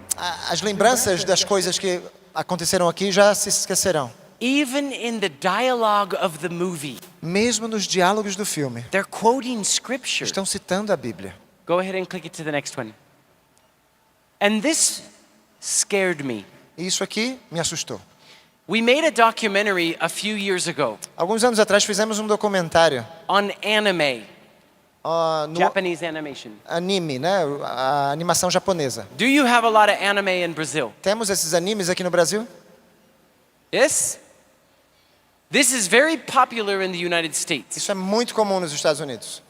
As lembranças das coisas que aconteceram aqui já se esquecerão. Even in the dialogue of the movie, Mesmo nos diálogos do filme, they're quoting scripture. estão citando a Bíblia. Go ahead and click it to the next one. And this scared me. E isso aqui me assustou. We made a documentary a few years ago Alguns anos atrás fizemos um documentário on anime, no Japanese animation. anime, né? A animação japonesa. Do you have a lot of anime in Brazil? Temos esses animes aqui no Brasil? Yes? This is very popular in the United States. Isso é muito comum nos Estados Unidos.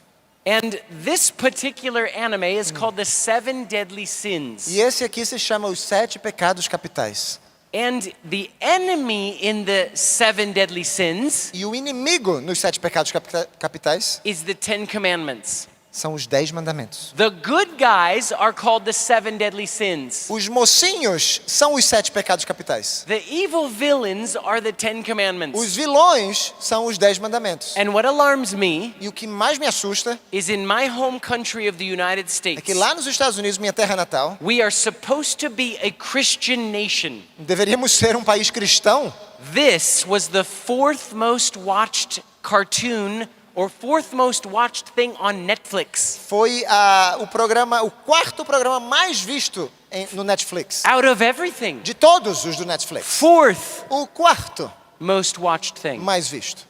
And this particular anime is called The Seven Deadly Sins. E esse aqui se chama Os Sete Pecados Capitais. And the enemy in the Seven Deadly Sins E o inimigo nos Sete Pecados Capitais is the Ten Commandments. são os 10 mandamentos. The good guys are called the Seven Deadly Sins. Os mocinhos são os 7 pecados capitais. The evil villains are the Ten Commandments. Os vilões são os 10 mandamentos. And what alarms me E o que mais me assusta is in my home country of the United é States, que lá nos Estados Unidos, minha terra natal, we are supposed to be a Christian nation. deveríamos ser um país cristão. This was the fourth most watched cartoon or fourth most watched thing on Netflix. Foi o quarto programa mais visto no Netflix. Out of everything. De todos os do Netflix. Fourth O quarto most watched thing. mais visto.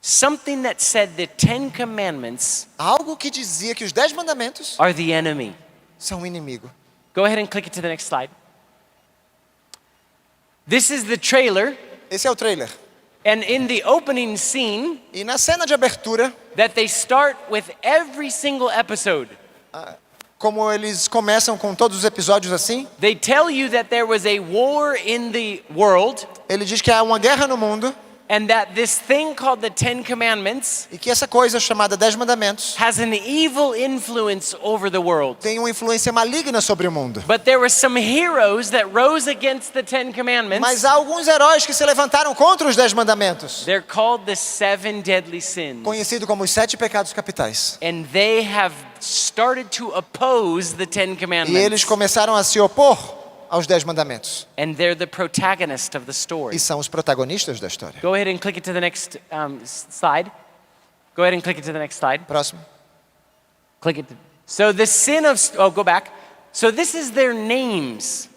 Something that said the Ten Commandments Algo que dizia que os 10 mandamentos are the enemy. são o inimigo. Go ahead and click it to the next slide. This is the trailer, Esse é o trailer. and in the opening scene E na cena de abertura, that they start with every single episode, como eles começam com todos os episódios assim, they tell you that there was a war in the world ele diz que há uma guerra no mundo and that this thing called the Ten Commandments e que essa coisa chamada 10 mandamentos has an evil influence over the world. tem uma influência maligna sobre o mundo. But there were some heroes that rose against the Ten Commandments. Mas há alguns heróis que se levantaram contra os 10 mandamentos, They're called the Seven Deadly Sins. conhecido como os 7 pecados capitais. And they have started to oppose the Ten E eles Commandments. começaram a se opor aos 10 mandamentos. And they're the protagonist of the story. E são os protagonistas da história. Go ahead and click it to the next slide. Go ahead and click it to the next slide. Próximo. Click it. So the sin of, go back. So this is their names.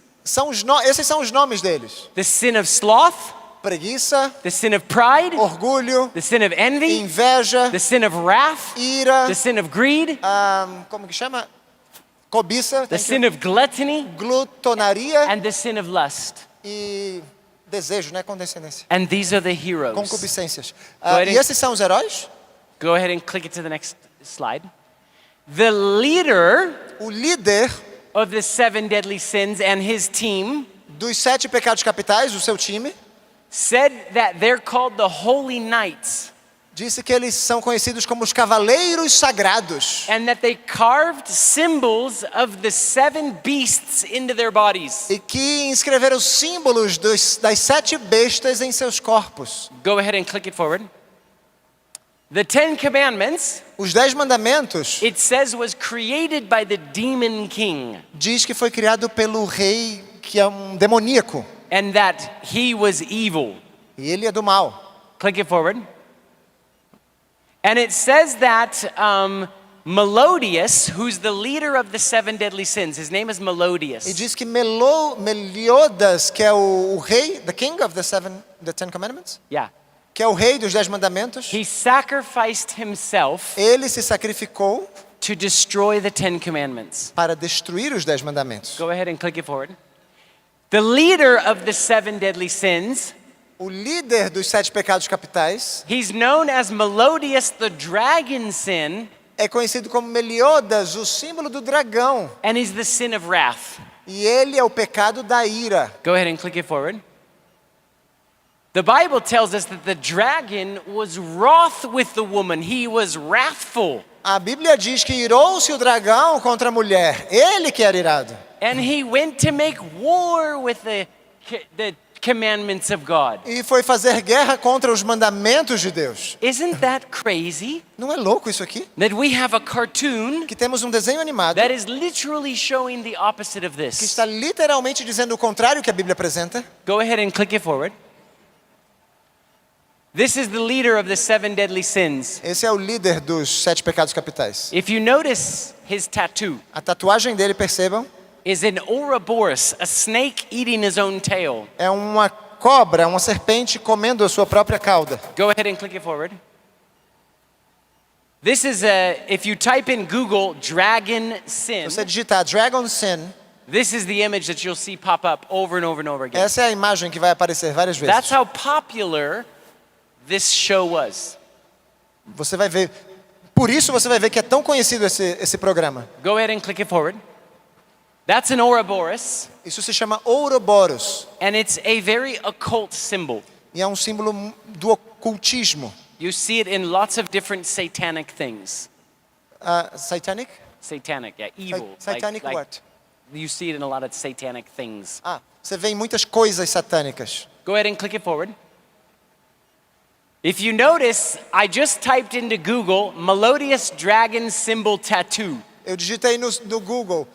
Esses são os nomes deles. The sin of sloth, Preguiça, the sin of pride, orgulho, the sin of envy, inveja, the sin of wrath, ira, the sin of greed, como que chama? Cobiça, the sin of gluttony, glutonaria and the sin of lust. e desejo, né? Condescendência. And these are the heroes. Concupiscências. ahead E and- esses são os heróis? Go ahead and click it to the next slide. The leader O líder of the seven deadly sins and his team dos 7 pecados capitais, o seu time, said that they're called the holy knights disse que eles são conhecidos como os cavaleiros sagrados and that they carved symbols of the seven beasts into their bodies. e que inscreveram símbolos das 7 bestas em seus corpos. Go ahead and click it forward. The Ten Commandments, Os 10 mandamentos it says, was created by the demon king diz que foi criado pelo rei que é um demoníaco and that he was evil. e ele é do mal. Click it forward. And it says that Melodius, who's the leader of the 7 deadly sins, his name is E Melodius. diz que Meliodas, que é o rei, the king of the Ten Commandments, Yeah. que é o rei dos 10 mandamentos, He sacrificed himself ele se sacrificou to destroy the 10 commandments. para destruir os 10 mandamentos. Go ahead and click it forward. The leader of the 7 deadly sins, O líder dos 7 pecados capitais he's known as Melodius, the dragon sin, é conhecido como Meliodas, o símbolo do dragão. and he's the sin of wrath. E ele é o pecado da ira. Go ahead and click it forward. The Bible tells us that the dragon was wroth with the woman. He was wrathful. A Bíblia diz que irou-se o dragão contra a mulher. Ele que era irado. And he went to make war with the commandments of God. E foi fazer guerra contra os mandamentos de Deus. Isn't that crazy? Não é louco isso aqui? That we have a cartoon Que temos um desenho animado that is literally showing the opposite of que this. está literalmente dizendo o contrário que a Bíblia apresenta. Go ahead and click it forward. This is the leader of the 7 deadly sins. Esse é o líder dos 7 pecados capitais. If you notice his tattoo, A tatuagem dele, percebam, is an Ouroboros, a snake eating his own tail. é uma cobra, uma serpente comendo a sua própria cauda. Go ahead and click it forward. This is if you type in Google dragon sin, Se você digitar Dragon Sin, this is the image that you'll see pop up over and over and over again. essa é a imagem que vai aparecer várias That's vezes. how popular this show was. Você vai ver, por isso você vai ver que é tão conhecido esse programa. Go ahead and click it forward. That's an Ouroboros, Isso se chama Ouroboros and it's a very occult symbol. e é um símbolo do ocultismo. You see it in lots of different satanic things. Satanic? Satanic, yeah, evil. Satanic what? You see it in a lot of satanic things. Você vê em muitas coisas satânicas. Go ahead and click it forward. If you notice, I just typed into Google Melodious Dragon Symbol Tattoo. Eu digitei no Google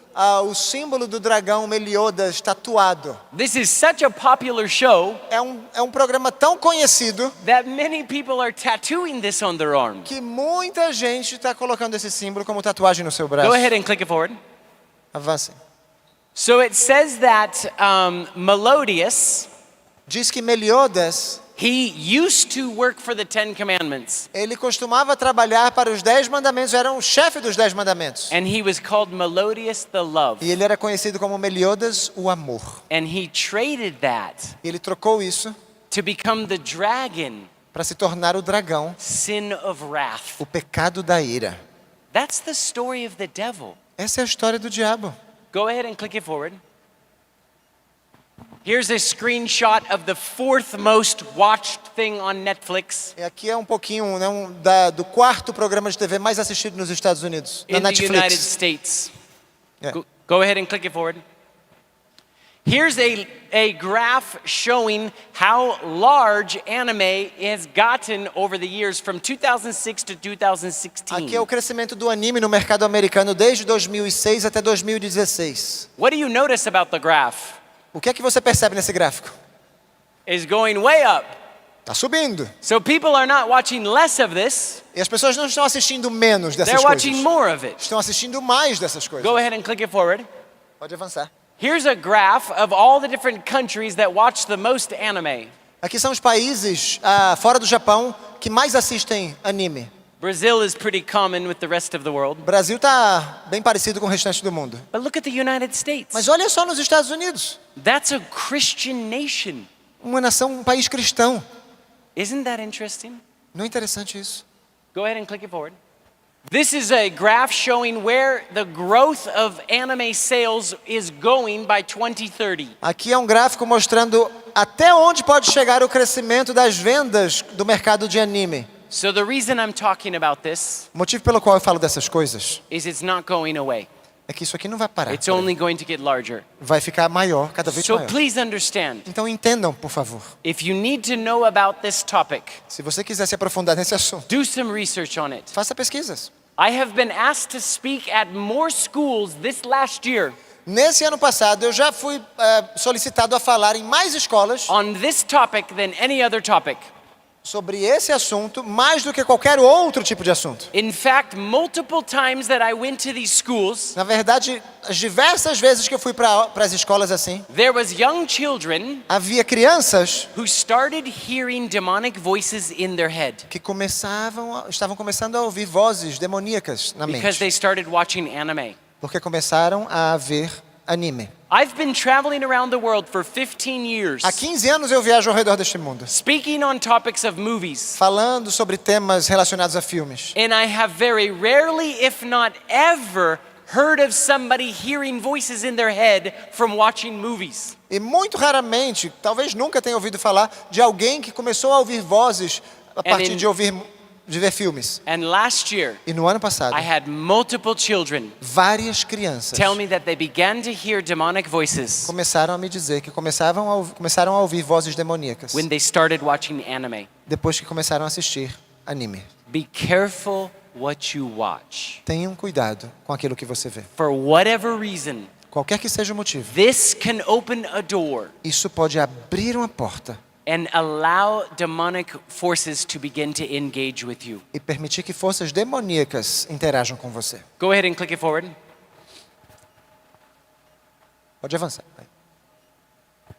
o símbolo do dragão Meliodas tatuado. This is such a popular show É um programa tão conhecido that many people are tattooing this on their arm. que muita gente está colocando esse símbolo como tatuagem no seu braço. Go ahead and click it forward. Avancem. So it says that Melodious, Diz que Meliodas, he used to work for the 10 Commandments, ele costumava trabalhar para os 10 mandamentos, era o chefe dos 10 mandamentos. and he was called Melodious the Love. E ele era conhecido como Meliodas, o amor. And he traded that E ele trocou isso to become the dragon, para se tornar o dragão, sin of wrath. o pecado da ira. That's the story of the devil. Essa é a história do diabo. Go ahead and click it forward. Here's a screenshot of the 4th most watched thing on Netflix. E aqui é um pouquinho, né, do 4º programa de TV mais assistido nos Estados Unidos, na In the United Netflix. States. Yeah. Go ahead and click it forward. Here's a graph showing how large anime has gotten over the years from 2006 to 2016. Aqui é o crescimento do anime no mercado americano desde 2006 até 2016. What do you notice about the graph? O que é que você percebe nesse gráfico? It's going way up. Está subindo. So people are not watching less of this, E as pessoas não estão assistindo menos dessas they're coisas. watching more of it. Estão assistindo mais dessas coisas. Go ahead and click it forward. Pode avançar. Here's a graph of all the different countries that watch the most anime. Aqui são os países fora do Japão que mais assistem anime. Brazil is pretty common with the rest of the world. O Brasil está bem parecido com o restante do mundo. But look at the United States. Mas olha só nos Estados Unidos. That's a Christian nation. Uma nação, um país cristão. Isn't that interesting? Não é interessante isso? Go ahead and click it forward. This is a graph showing where the growth of anime sales is going by 2030. Aqui é um gráfico mostrando até onde pode chegar o crescimento das vendas do mercado de anime. So the reason I'm talking about this O motivo pelo qual eu falo dessas coisas is it's not going away. é que isso aqui não vai parar. It's only going to get larger. Vai ficar maior, cada vez So maior. please understand, Então entendam, por favor. if you need to know about this topic, Se você quiser se aprofundar nesse assunto, do some research on it. faça pesquisas. I have been asked to speak at more schools this last year Nesse ano passado, eu já fui solicitado a falar em mais escolas on this topic than any other topic. sobre esse assunto mais do que qualquer outro tipo de assunto. In fact, multiple times that I went to these schools, Na verdade, as diversas vezes que eu fui para as escolas assim, there was young children havia crianças who started hearing demonic voices in their head que estavam começando a ouvir vozes demoníacas na because mente, they started watching anime. porque começaram a ver anime. I've been traveling around the world for 15 years, Há 15 anos eu viajo ao redor deste mundo, speaking on topics of movies. falando sobre temas relacionados a filmes. And I have very rarely, if not ever, heard of somebody hearing voices in their head from watching movies. E muito raramente, talvez nunca tenha ouvido falar de alguém que começou a ouvir vozes a partir de ver filmes. And last year, E no ano passado, I had multiple children várias crianças tell me that they began to hear demonic voices começaram a me dizer que começaram a ouvir vozes demoníacas when they started watching anime. depois que começaram a assistir anime. Be careful what you watch. Tenham cuidado com aquilo que você vê. For whatever reason, Qualquer que seja o motivo, this can open a door isso pode abrir uma porta and allow demonic forces to begin to engage with you. e permitir que forças demoníacas interajam com você. Go ahead and click it forward. Pode avançar.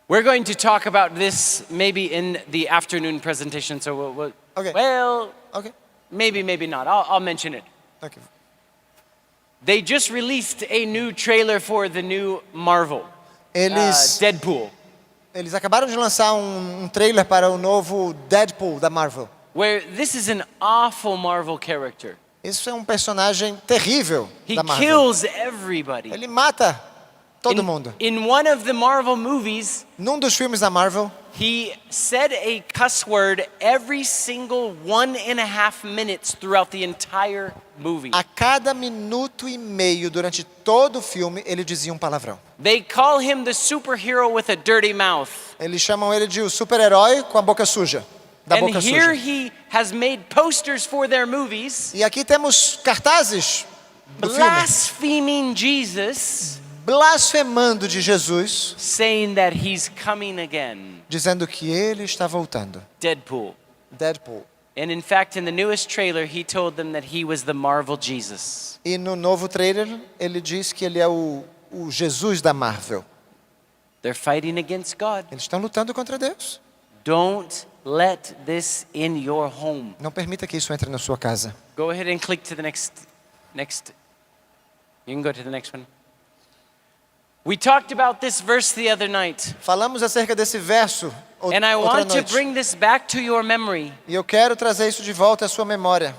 We're going to talk about this maybe in the afternoon presentation, so Okay. well, Ok. maybe not. I'll mention it. Ok. They just released a new trailer for the new Marvel, Eles Deadpool, acabaram de lançar um trailer para o novo Deadpool da Marvel. where this is an awful Marvel character. Isso é um personagem terrível He da Marvel. kills everybody. Ele mata todo mundo. In one of the Marvel movies, Num dos filmes da Marvel, he said a cuss word every single 1.5 minutes throughout the entire movie. a cada minuto e meio durante todo o filme, ele dizia um palavrão. They call him the superhero with a dirty mouth. Eles chamam ele de o super-herói com a boca suja. Da And boca here suja. he has made posters for their movies E aqui temos cartazes do filme blaspheming Jesus, blasfemando de Jesus, saying that he's coming again. dizendo que ele está voltando. Deadpool. Deadpool. And in fact, in the newest trailer, he told them that he was the Marvel Jesus. E no novo trailer, ele diz que ele é o Jesus da Marvel. They're fighting against God. Eles estão lutando contra Deus. Don't let this in your home. Não permita que isso entre na sua casa. Go ahead and click to the next. You can go to the next one. We talked about this verse the other night, Falamos acerca desse verso and I outra want to noite. bring this back to your memory. E eu quero trazer isso de volta à sua memória.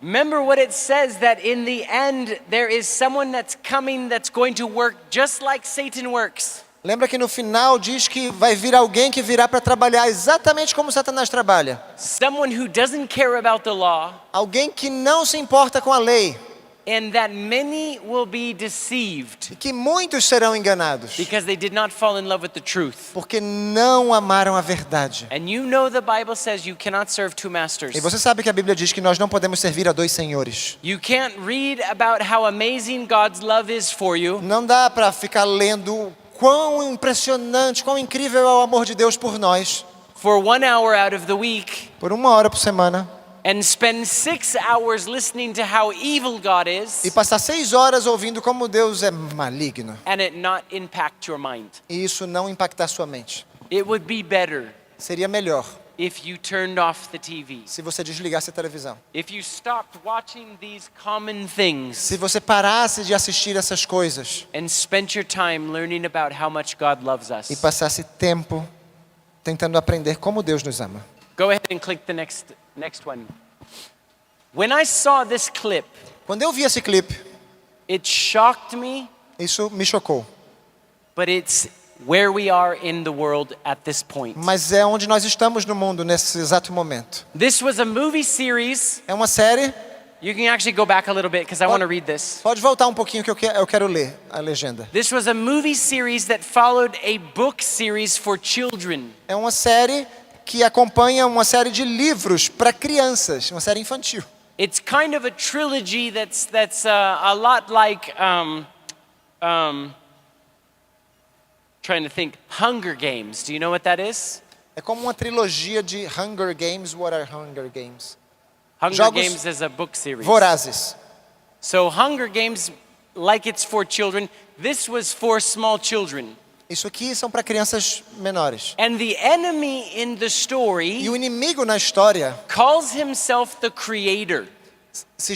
Remember what it says, that in the end there is someone that's coming that's going to work just like Satan works. Lembra que no final diz que vai vir alguém que virá para trabalhar exatamente como Satanás trabalha. Someone who doesn't care about the law, Alguém que não se importa com a lei. and that many will be deceived E que muitos serão enganados. because they did not fall in love with the truth. Porque não amaram a verdade. And you know the Bible says you cannot serve two masters. E você sabe que a Bíblia diz que nós não podemos servir a dois senhores. You can't read about how amazing God's love is for you Não dá para ficar lendo quão impressionante, quão incrível é o amor de Deus por nós. for 1 hour out of the week Por 1 hora por semana. and spend 6 hours listening to how evil God is E passar 6 horas ouvindo como Deus é maligno. and it not impact your mind. E isso não impactar sua mente. It would be better Seria melhor if you turned off the TV. se você desligasse a televisão. If you stopped watching these common things Se você parasse de assistir essas coisas and spent your time learning about how much God loves e us. passasse tempo tentando aprender como Deus nos ama. Go ahead and click the next one. When I saw this clip, Quando eu vi esse clipe, it shocked me, isso me chocou. but it's where we are in the world at this point. Mas é onde nós estamos no mundo nesse exato momento. This was a movie series. É uma série. You can actually go back a little bit because I want to read this. Pode voltar um pouquinho que eu quero ler a legenda. This was a movie series that followed a book series for children. É uma série que acompanha uma série de livros para crianças, uma série infantil. It's kind of a trilogy that's a lot like trying to think, Hunger Games. Do you know what that is? É como uma trilogia de Hunger Games. What are Hunger Games? Hunger Jogos Games is a book series. Vorazes. So Hunger Games, like it's for children, this was for small children. Isso aqui são para crianças menores. And the enemy in the story E o inimigo na história calls himself the creator, se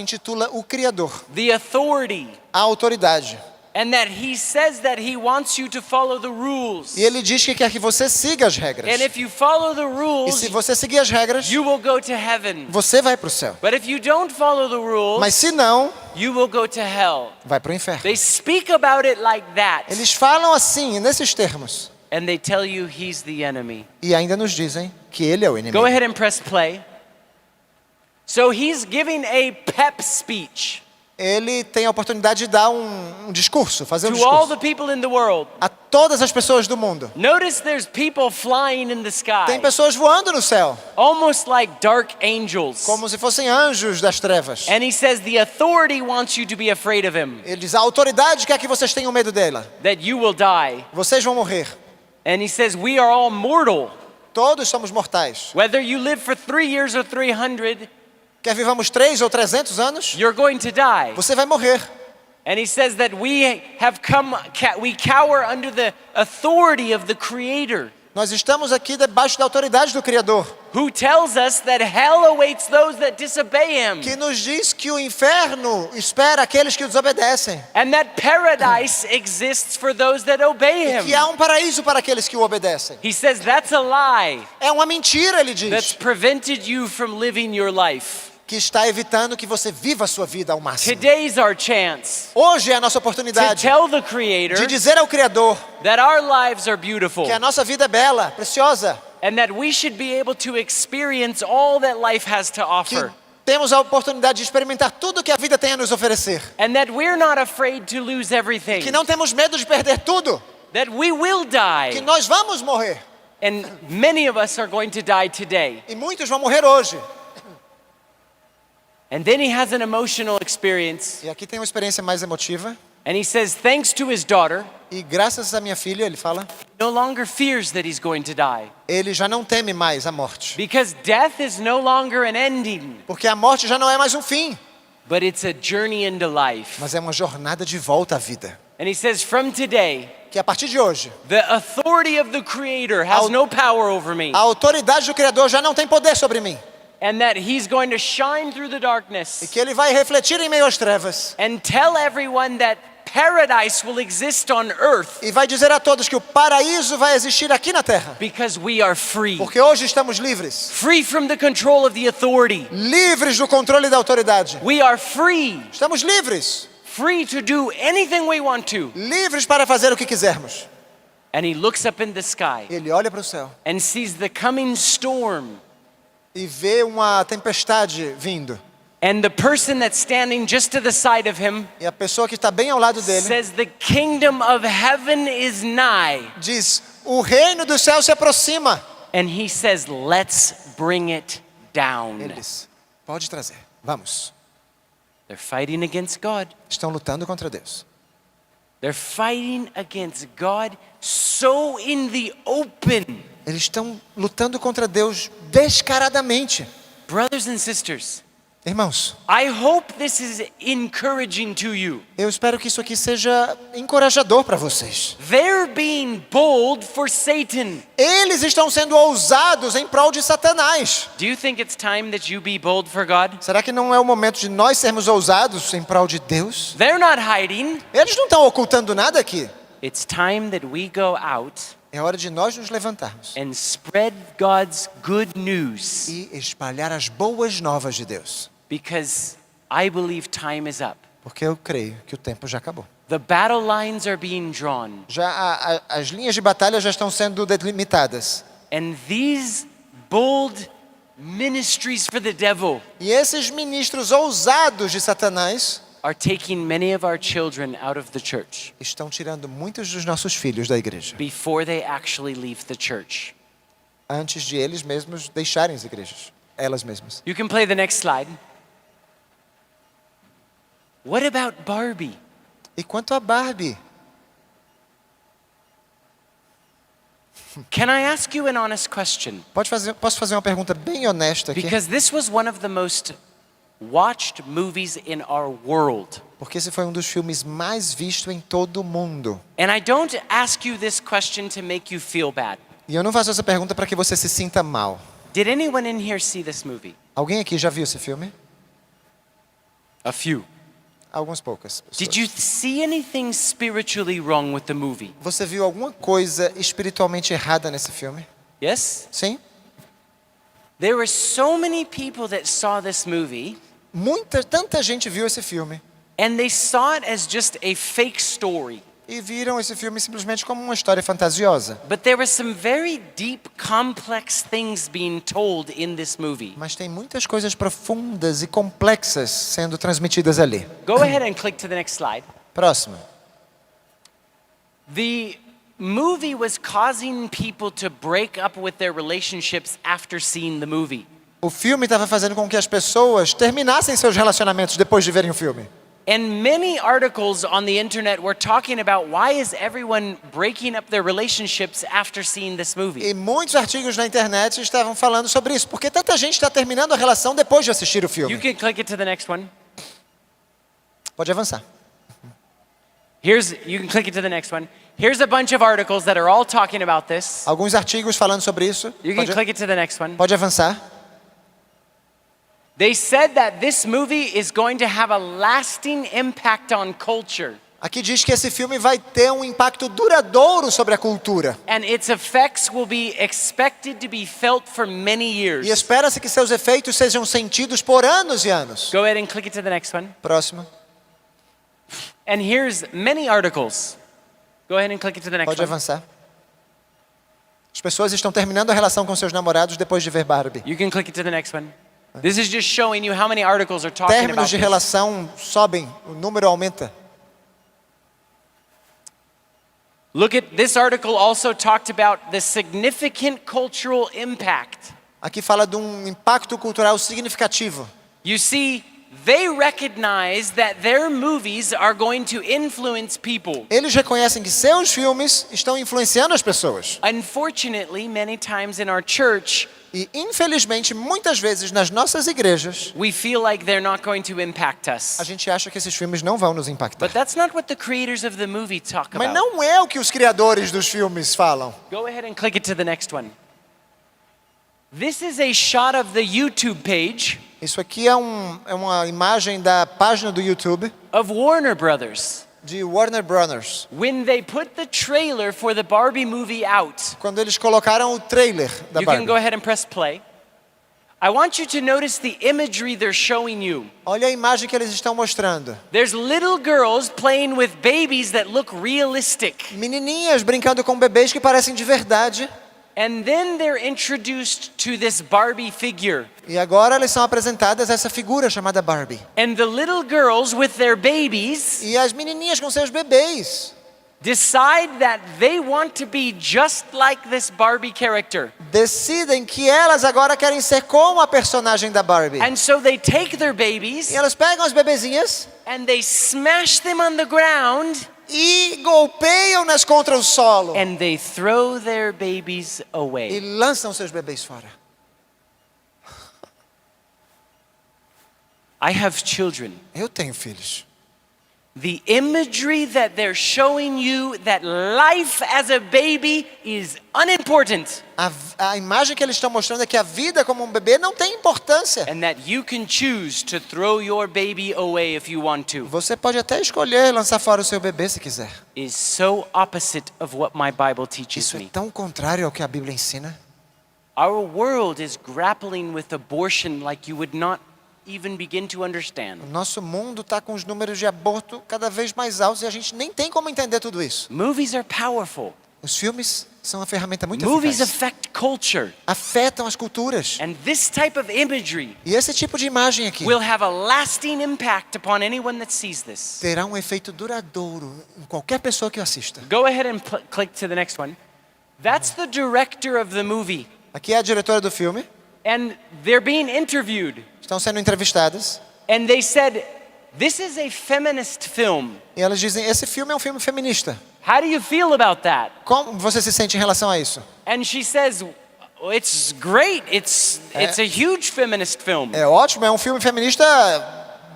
intitula o Criador, the authority, a autoridade. and that he says that he wants you to follow the rules. E ele diz que quer que você siga as regras. And if you follow the E rules, se você seguir as regras, you will go to heaven. você vai para o céu. But if you don't follow the rules, Mas se não, you will go to hell. vai para o inferno. They speak about it like that, Eles falam assim, nesses termos. and they tell you he's the enemy. E ainda nos dizem que ele é o inimigo. Go ahead and press play. So he's giving a pep speech Ele tem a oportunidade de dar um discurso, fazer um to all the discurso people in the world. a todas as pessoas do mundo. Notice there's people flying in the Tem sky, pessoas voando no céu, almost like dark angels. como se fossem anjos das trevas. And he says the authority wants you to be afraid of him, Ele diz, a autoridade quer que vocês tenham medo dela. that you will die. Vocês vão morrer. And he says we are all mortal. Todos somos mortais. Whether you live for 3 years or 300, Quer vivamos 3 ou 300 anos, you're going to die. você vai morrer. And he says that we cower under the authority of the Creator, Nós estamos aqui debaixo da autoridade do Criador, who tells us that hell awaits those that disobey him, que nos diz que o inferno espera aqueles que o desobedecem. and that paradise exists for those that obey E him. que há um paraíso para aqueles que o obedecem. He says that's a lie É uma mentira, ele that's diz, prevented you from living your life. que está evitando que você viva a sua vida ao máximo. Today's our chance Hoje é a nossa to oportunidade tell the Creator de dizer ao Criador that our lives are beautiful, que a nossa vida é bela, preciosa, and that we should be able to experience all that life has to que offer, temos a oportunidade de experimentar tudo que a vida tem a nos oferecer, and that we're not afraid to lose everything, que não temos medo de perder tudo, that we will que die, nós vamos morrer, and many of us are going to die today. e muitos vão morrer hoje. And then he has an emotional experience, E aqui tem uma experiência mais emotiva, and he says thanks to his daughter, e graças à minha filha, ele fala, no longer fears that he's going to die, ele já não teme mais a morte, because death is no longer an ending, porque a morte já não é mais um fim, but it's a journey into life. mas é uma jornada de volta à vida. And he says from today, Que a partir de hoje, the authority of the Creator has no power over me, a autoridade do Criador já não tem poder sobre mim, and that he's going to shine through the e darkness que ele vai refletir em meio às trevas, and tell everyone that paradise will exist on earth e vai dizer a todos que o paraíso vai existir aqui na terra, because we are free. porque hoje estamos livres, Free from the control of the authority. livres do controle da autoridade, We are free. estamos livres, Free to do anything we want to. livres para fazer o que quisermos. And he looks up in the sky Ele olha para o céu and sees the coming storm. e vê uma tempestade vindo, And the person that's standing just to the side of him e a pessoa que está bem ao lado dele says, the kingdom of heaven is nigh. diz, o reino do céu se aproxima. And he says, let's bring it down. Ele diz, pode trazer, vamos. They're fighting against God. Estão lutando contra Deus. They're fighting against God so in the open. Eles estão lutando contra Deus descaradamente. Brothers and sisters, Irmãos, I hope this is encouraging to you. eu espero que isso aqui seja encorajador para vocês. They're being bold for Satan. Eles estão sendo ousados em prol de Satanás. Do you think it's time that you be bold for God? Será que não é o momento de nós sermos ousados em prol de Deus? They're not hiding. Eles não estão ocultando nada aqui. It's time that we go out É hora de nós nos levantarmos and spread God's good news, e espalhar as boas novas de Deus. because I believe time is up. Porque eu creio que o tempo já acabou. The battle lines are being drawn, Já as linhas de batalha já estão sendo delimitadas. and these bold ministries for the devil E esses ministros ousados de Satanás are taking many of our children out of the church estão tirando muitos dos nossos filhos da igreja, before they actually leave the church. antes de eles mesmos deixarem as igrejas, elas mesmas. You can play the next slide. What about Barbie? E quanto a Barbie, Can I ask you an honest question? Posso fazer uma pergunta bem honesta aqui? Because this was one of the most watched movies in our world. Porque esse foi um dos filmes mais vistos em todo o mundo. And I don't ask you this question to make you feel bad. E eu não faço essa pergunta para que você se sinta mal. Did anyone in here see this movie? Alguém aqui já viu esse filme? A few. Algumas poucas pessoas. Did you see anything spiritually wrong with the movie? Você viu alguma coisa espiritualmente errada nesse filme? Yes? Sim? There were so many people that saw this movie Tanta gente viu esse filme and they saw it as just a fake story. e viram esse filme simplesmente como uma história fantasiosa. But there were some very deep, complex things being told in this movie. Mas tem muitas coisas profundas e complexas sendo transmitidas ali. Go ahead and click to the next slide. Próximo. The movie was causing people to break up with their relationships after seeing the movie. O filme estava fazendo com que as pessoas terminassem seus relacionamentos depois de verem o filme. And many articles on the internet were talking about why is everyone breaking up their relationships after seeing this movie. E muitos artigos na internet estavam falando sobre isso. Porque tanta gente está terminando a relação depois de assistir o You filme. can click it to the next one. Pode avançar. You can click it to the next one. Here's a bunch of articles that are all talking about this. Alguns artigos falando sobre isso. You can click it to the next one. Pode avançar. They said that this movie is going to have a lasting impact on culture. Aqui diz que esse filme vai ter um impacto duradouro sobre a cultura. And its effects will be expected to be felt for many years. E espera-se que seus efeitos sejam sentidos por anos e anos. Go ahead and click it to the next one. Próximo. And here's many articles. Go ahead and click it to the next Pode one. avançar. As pessoas estão terminando a relação com seus namorados depois de ver Barbie. You can click it to the next one. This is just showing you how many articles are talking about Términos de this. relação sobem, o número aumenta. Look at this article also talked about the significant cultural impact. Aqui fala de um impacto cultural significativo. You see, they recognize that their movies are going to influence people. Eles reconhecem que seus filmes estão influenciando as pessoas. Unfortunately, many times in our church, E, infelizmente, muitas vezes nas nossas igrejas, we feel like they're not going to impact us. a gente acha que esses filmes não vão nos impactar. But that's not what the creators of the movie talk Mas about. não é o que os criadores dos filmes falam. Go ahead and click it to the next one. This is a shot of the YouTube page Isso aqui é uma imagem da página do YouTube of Warner Brothers de Warner Brothers. when they put the trailer for the Barbie movie out. Quando eles colocaram o trailer da You can go Barbie. ahead and press play. I want you to notice the imagery they're showing you. Olha a imagem que eles estão mostrando. There's little girls playing with babies that look realistic. Menininhas brincando com bebês que parecem de verdade. And then they're introduced to this Barbie figure. E agora elas são apresentadas a essa figura chamada Barbie. And the little girls with their babies E as menininhas com seus bebês decide that they want to be just like this Barbie character. decidem que elas agora querem ser como a personagem da Barbie. And so they take their babies E elas pegam as bebezinhas and they smash them on the ground e golpeiam-nas contra o solo. and they throw their babies E away. lançam seus bebês fora. I have children. Eu tenho filhos. The imagery that they're showing you that life as a baby is unimportant A imagem que eles estão mostrando é que a vida como um bebê não tem importância. and that you can choose to throw your baby away if you want to Você pode até escolher lançar fora o seu bebê se quiser. is so opposite of what my Bible teaches Isso é me. tão contrário ao que a Bíblia ensina. Our world is grappling with abortion like you would not even begin to understand. O nosso mundo está com os números de aborto cada vez mais altos e a gente nem tem como entender tudo isso. Movies are powerful. Os filmes são uma ferramenta muito Movies eficaz. affect culture. Afetam as culturas. And this type of imagery E esse tipo de imagem aqui will have a lasting impact upon anyone that sees this. terá um efeito duradouro em qualquer pessoa que o assista. Go ahead and click to the next one. That's the director of the movie. Aqui é a diretora do filme. And they're being interviewed. Estão sendo entrevistadas. And they said, this is a feminist film. E elas dizem, esse filme é um filme feminista. How do you feel about that? Como você se sente em relação a isso? And she says, it's great. It's a huge feminist film. É ótimo, é um filme feminista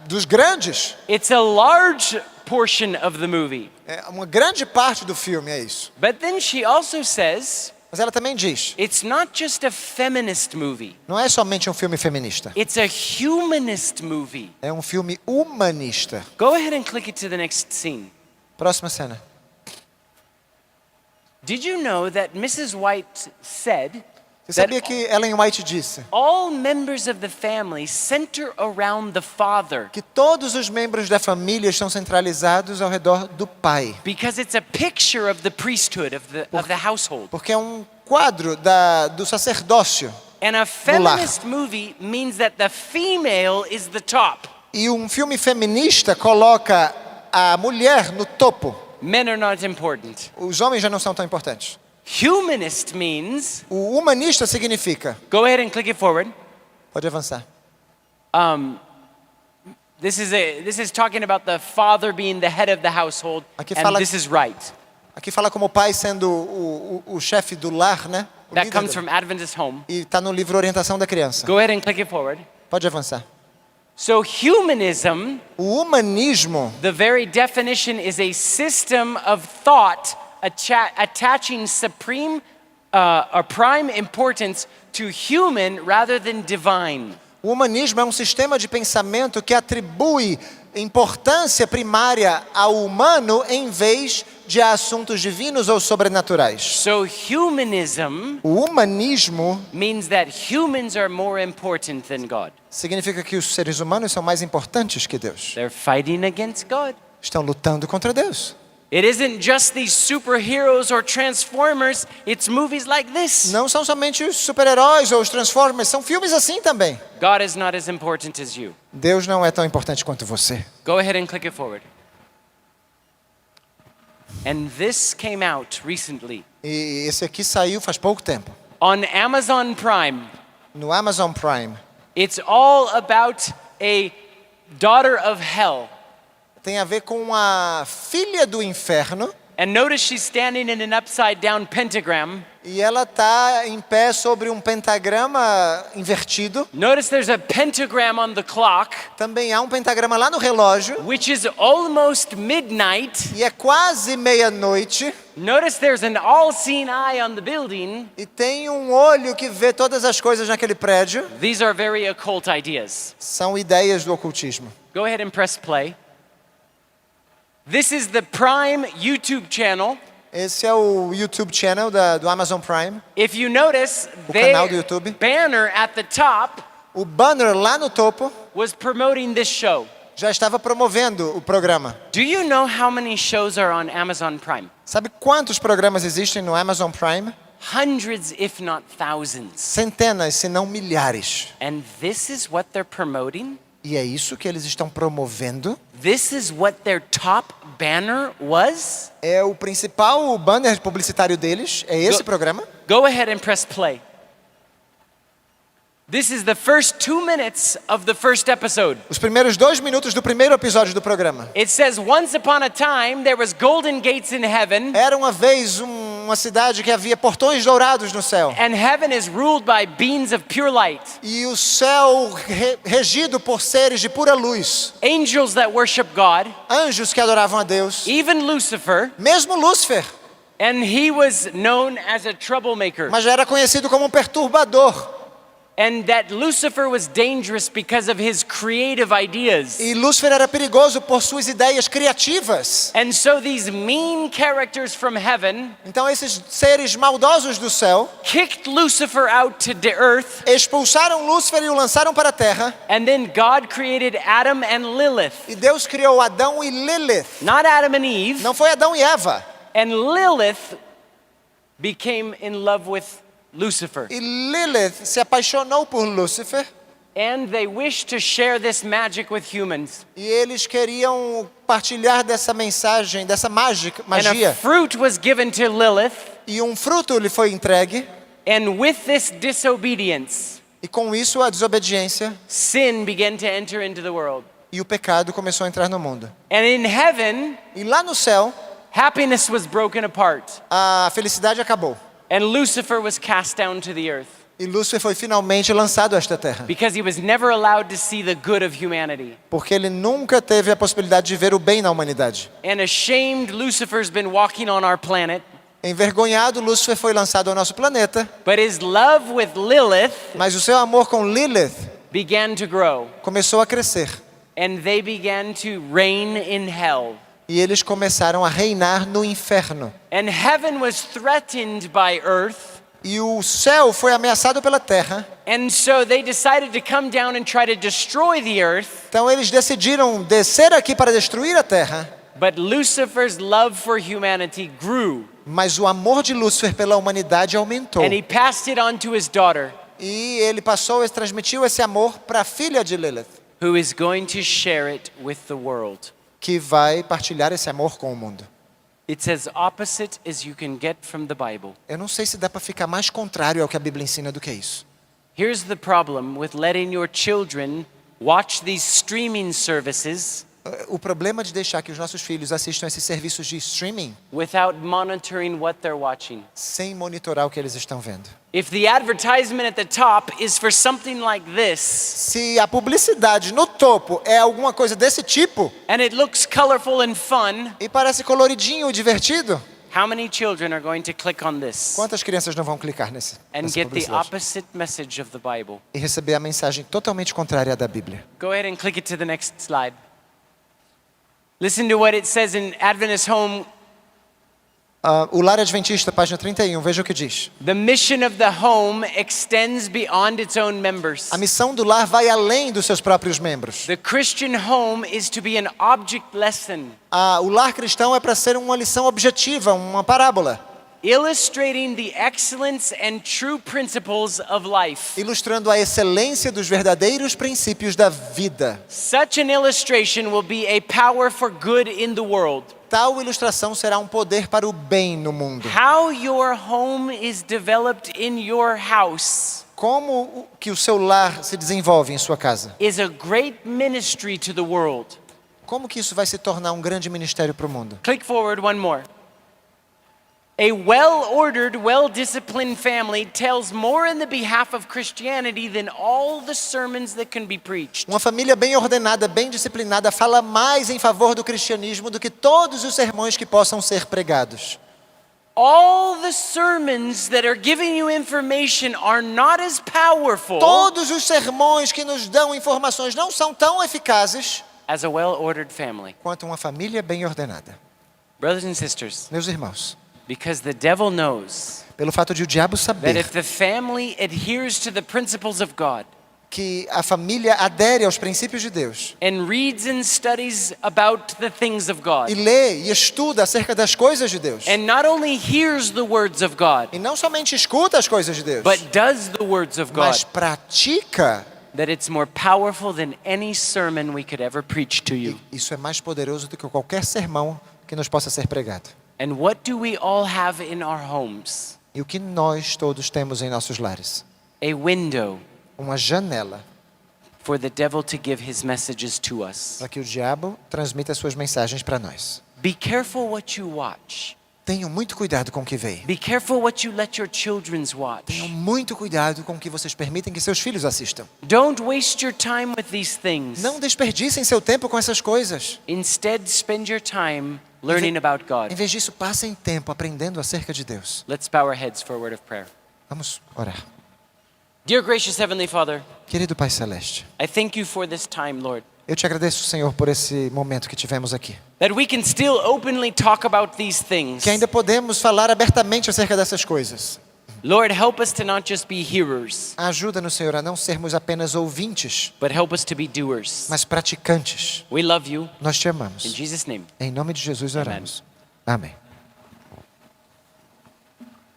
dos grandes. It's a large portion of the movie. É uma grande parte do filme, é isso. But then she also says, Mas ela também diz, it's not just a feminist movie. não é somente um filme feminista. It's a humanist movie. É um filme humanista. Go ahead and click it to the next scene. Próxima cena. Did you know that Mrs. White said Você sabia que Ellen White disse all members of the family center around the father que todos os membros da família estão centralizados ao redor do pai? because it's a picture of the priesthood of the household. Porque é um quadro do sacerdócio. And a feminist movie means that the female is the top. E um filme feminista coloca a mulher no topo. Men are not important. Os homens já não são tão importantes. Humanist means, O humanista significa... go ahead and click it forward. Pode avançar. This is talking about the father being the head of the household, Aqui and fala- this is right. Aqui fala como o pai sendo o chefe do lar, né? O That líder comes do- from Adventist Home. E está no livro Orientação da Criança. Go ahead and click it forward. Pode avançar. So humanism, O humanismo, the very definition is a system of thought attaching supreme or prime importance to human rather than divine. o humanismo é um sistema de pensamento que atribui importância primária ao humano em vez de a assuntos divinos ou sobrenaturais. So humanism O humanismo means that humans are more important than God. significa que os seres humanos são mais importantes que Deus. They're fighting against God. Estão lutando contra Deus. It isn't just these superheroes or transformers, it's movies like this. Não são somente os super-heróis ou os Transformers, são filmes assim também. God is not as important as you. Deus não é tão importante quanto você. Go ahead and click it forward. And this came out recently E esse aqui saiu faz pouco tempo, on Amazon Prime. no Amazon Prime. It's all about a daughter of hell. Tem a ver com a filha do inferno And notice she's standing in an upside down pentagram. e ela está em pé sobre um pentagrama invertido. Notice there's a pentagram on the clock, Também há um pentagrama lá no relógio which is almost midnight. e é quase meia-noite Notice there's an all-seeing eye on the building. e tem um olho que vê todas as coisas naquele prédio. These are very occult ideas. São ideias do ocultismo. Go ahead and press play. This is the Prime YouTube channel. Esse é o YouTube channel do Amazon Prime. If you notice, canal do their YouTube. banner at the top O banner lá no topo was promoting this show. já estava promovendo o programa. Do you know how many shows are on Amazon Prime? Sabe quantos programas existem no Amazon Prime? Hundreds, if not thousands. Centenas, se não milhares. And this is what they're promoting? E é isso que eles estão promovendo. This is what their top banner was? É o principal banner publicitário deles, é esse Go- programa. Go ahead and press play. This is the first 2 minutes of the first episode. Os primeiros 2 minutos do primeiro episódio do programa. It says, once upon a time, there was golden gates in heaven, Era uma vez uma cidade que havia portões dourados no céu. and heaven is ruled by beings of pure light, E o céu regido por seres de pura luz. angels that worship God, Anjos que adoravam a Deus. even Lucifer, Mesmo Lúcifer. and he was known as a troublemaker. Mas já era conhecido como um perturbador. And that Lucifer was dangerous because of his creative ideas. E Lúcifer era perigoso por suas ideias criativas. And so these mean characters from heaven Então esses seres maldosos do céu kicked Lucifer out to the earth, expulsaram Lúcifer e o lançaram para a terra. and then God created Adam and Lilith. E Deus criou Adão e Lilith. Not Adam and Eve. Não foi Adão e Eva. And Lilith became in love with Lucifer. E Lilith se apaixonou por Lúcifer. And they wished to share this magic with humans. E eles queriam partilhar dessa mensagem, dessa And a magia. fruit was given to Lilith. E um fruto lhe foi entregue. And with this disobedience, E com isso a desobediência, sin began to enter into the world. e o pecado começou a entrar no mundo. And in heaven, E lá no céu, happiness was broken apart. a felicidade acabou. And Lucifer was cast down to the earth E Lúcifer foi finalmente lançado a esta terra. because he was never allowed to see the good of humanity. Porque ele nunca teve a possibilidade de ver o bem na humanidade. And ashamed, Lucifer's been walking on our planet. Envergonhado, Lúcifer foi lançado ao nosso planeta. But his love with Lilith Mas o seu amor com Lilith began to grow. começou a crescer. And they began to reign in hell. E eles começaram a reinar no inferno. And heaven was threatened by earth. E o céu foi ameaçado pela terra. And so they decided to come down and try to destroy the earth. Então eles decidiram descer aqui para destruir a terra. But Lucifer's love for humanity grew. Mas o amor de Lúcifer pela humanidade aumentou. And he passed it on to his daughter, E ele transmitiu esse amor para a filha de Lilith, who is going to share it with the world. que vai partilhar esse amor com o mundo. It's as opposite as you can get from the Bible. Eu não sei se dá para ficar mais contrário ao que a Bíblia ensina do que isso. Here's the problem with letting your children watch these streaming services O problema de deixar que os nossos filhos assistam esses serviços de streaming without monitoring what they're watching. sem monitorar o que eles estão vendo. If the advertisement at the top is for something like this, Se a publicidade no topo é alguma coisa desse tipo and it looks colorful and fun, e parece coloridinho e divertido, how many children are going to click on this quantas crianças não vão clicar and nessa get the publicidade opposite message of the Bible? e receber a mensagem totalmente contrária à da Bíblia? Go ahead and click it to the next slide. Listen to what it says in Adventist Home. O Lar Adventista, página 31, veja o que diz. The mission of the home extends beyond its own members. A missão do lar vai além dos seus próprios membros. The Christian home is to be an object lesson, O lar cristão é para ser uma lição objetiva, uma parábola, illustrating the excellence and true principles of life. ilustrando a excelência dos verdadeiros princípios da vida. Such an illustration will be a power for good in the world. Tal ilustração será um poder para o bem no mundo. How your home is developed in your house Como que o seu lar se desenvolve em sua casa? is a great ministry to the world. Como que isso vai se tornar um grande ministério para o mundo? Click forward one more. A well-ordered, well-disciplined family tells more in the behalf of Christianity than all the sermons that can be preached. Uma família bem ordenada, bem disciplinada, fala mais em favor do cristianismo do que todos os sermões que possam ser pregados. All the sermons that are giving you information are not as powerful Todos os sermões que nos dão informações não são tão eficazes as a well-ordered family. quanto uma família bem ordenada. Brothers and sisters, Meus irmãos, because the devil knows pelo fato de o diabo that saber if the family adheres to the principles of God que a família adere aos princípios de Deus and reads and studies about the things of God e lê e estuda acerca das coisas de Deus and not only hears the words of God e não somente escuta as coisas de Deus, but does the words of God, mas pratica, that it's more powerful than any sermon we could ever preach to you. isso é mais poderoso do que qualquer sermão que nos possa ser pregado. And what do we all have in our homes? E o que nós todos temos em nossos lares? A window Uma janela for the devil to give his messages to us. para que o diabo transmita suas mensagens para nós. Be careful what you watch. Tenham muito cuidado com o que veem. Be careful what you let your children watch. Tenham muito cuidado com o que vocês permitem que seus filhos assistam. Don't waste your time with these things. Não desperdicem seu tempo com essas coisas. Instead, spend your time learning about Em God. vez disso, passem tempo aprendendo acerca de Deus. Let's bow our heads for a word of prayer. Vamos orar. Dear gracious Heavenly Father, Querido Pai Celeste, I thank you for this time, Lord, eu te agradeço, Senhor, por esse momento que tivemos aqui. that we can still openly talk about these things. Que ainda podemos falar abertamente acerca dessas coisas. Lord, help us to not just be hearers, Ajuda-nos, Senhor, a não sermos apenas ouvintes, but help us to be doers. mas praticantes. We love you. Nós te In amamos. Jesus' name. Em nome de Jesus oramos. Amém.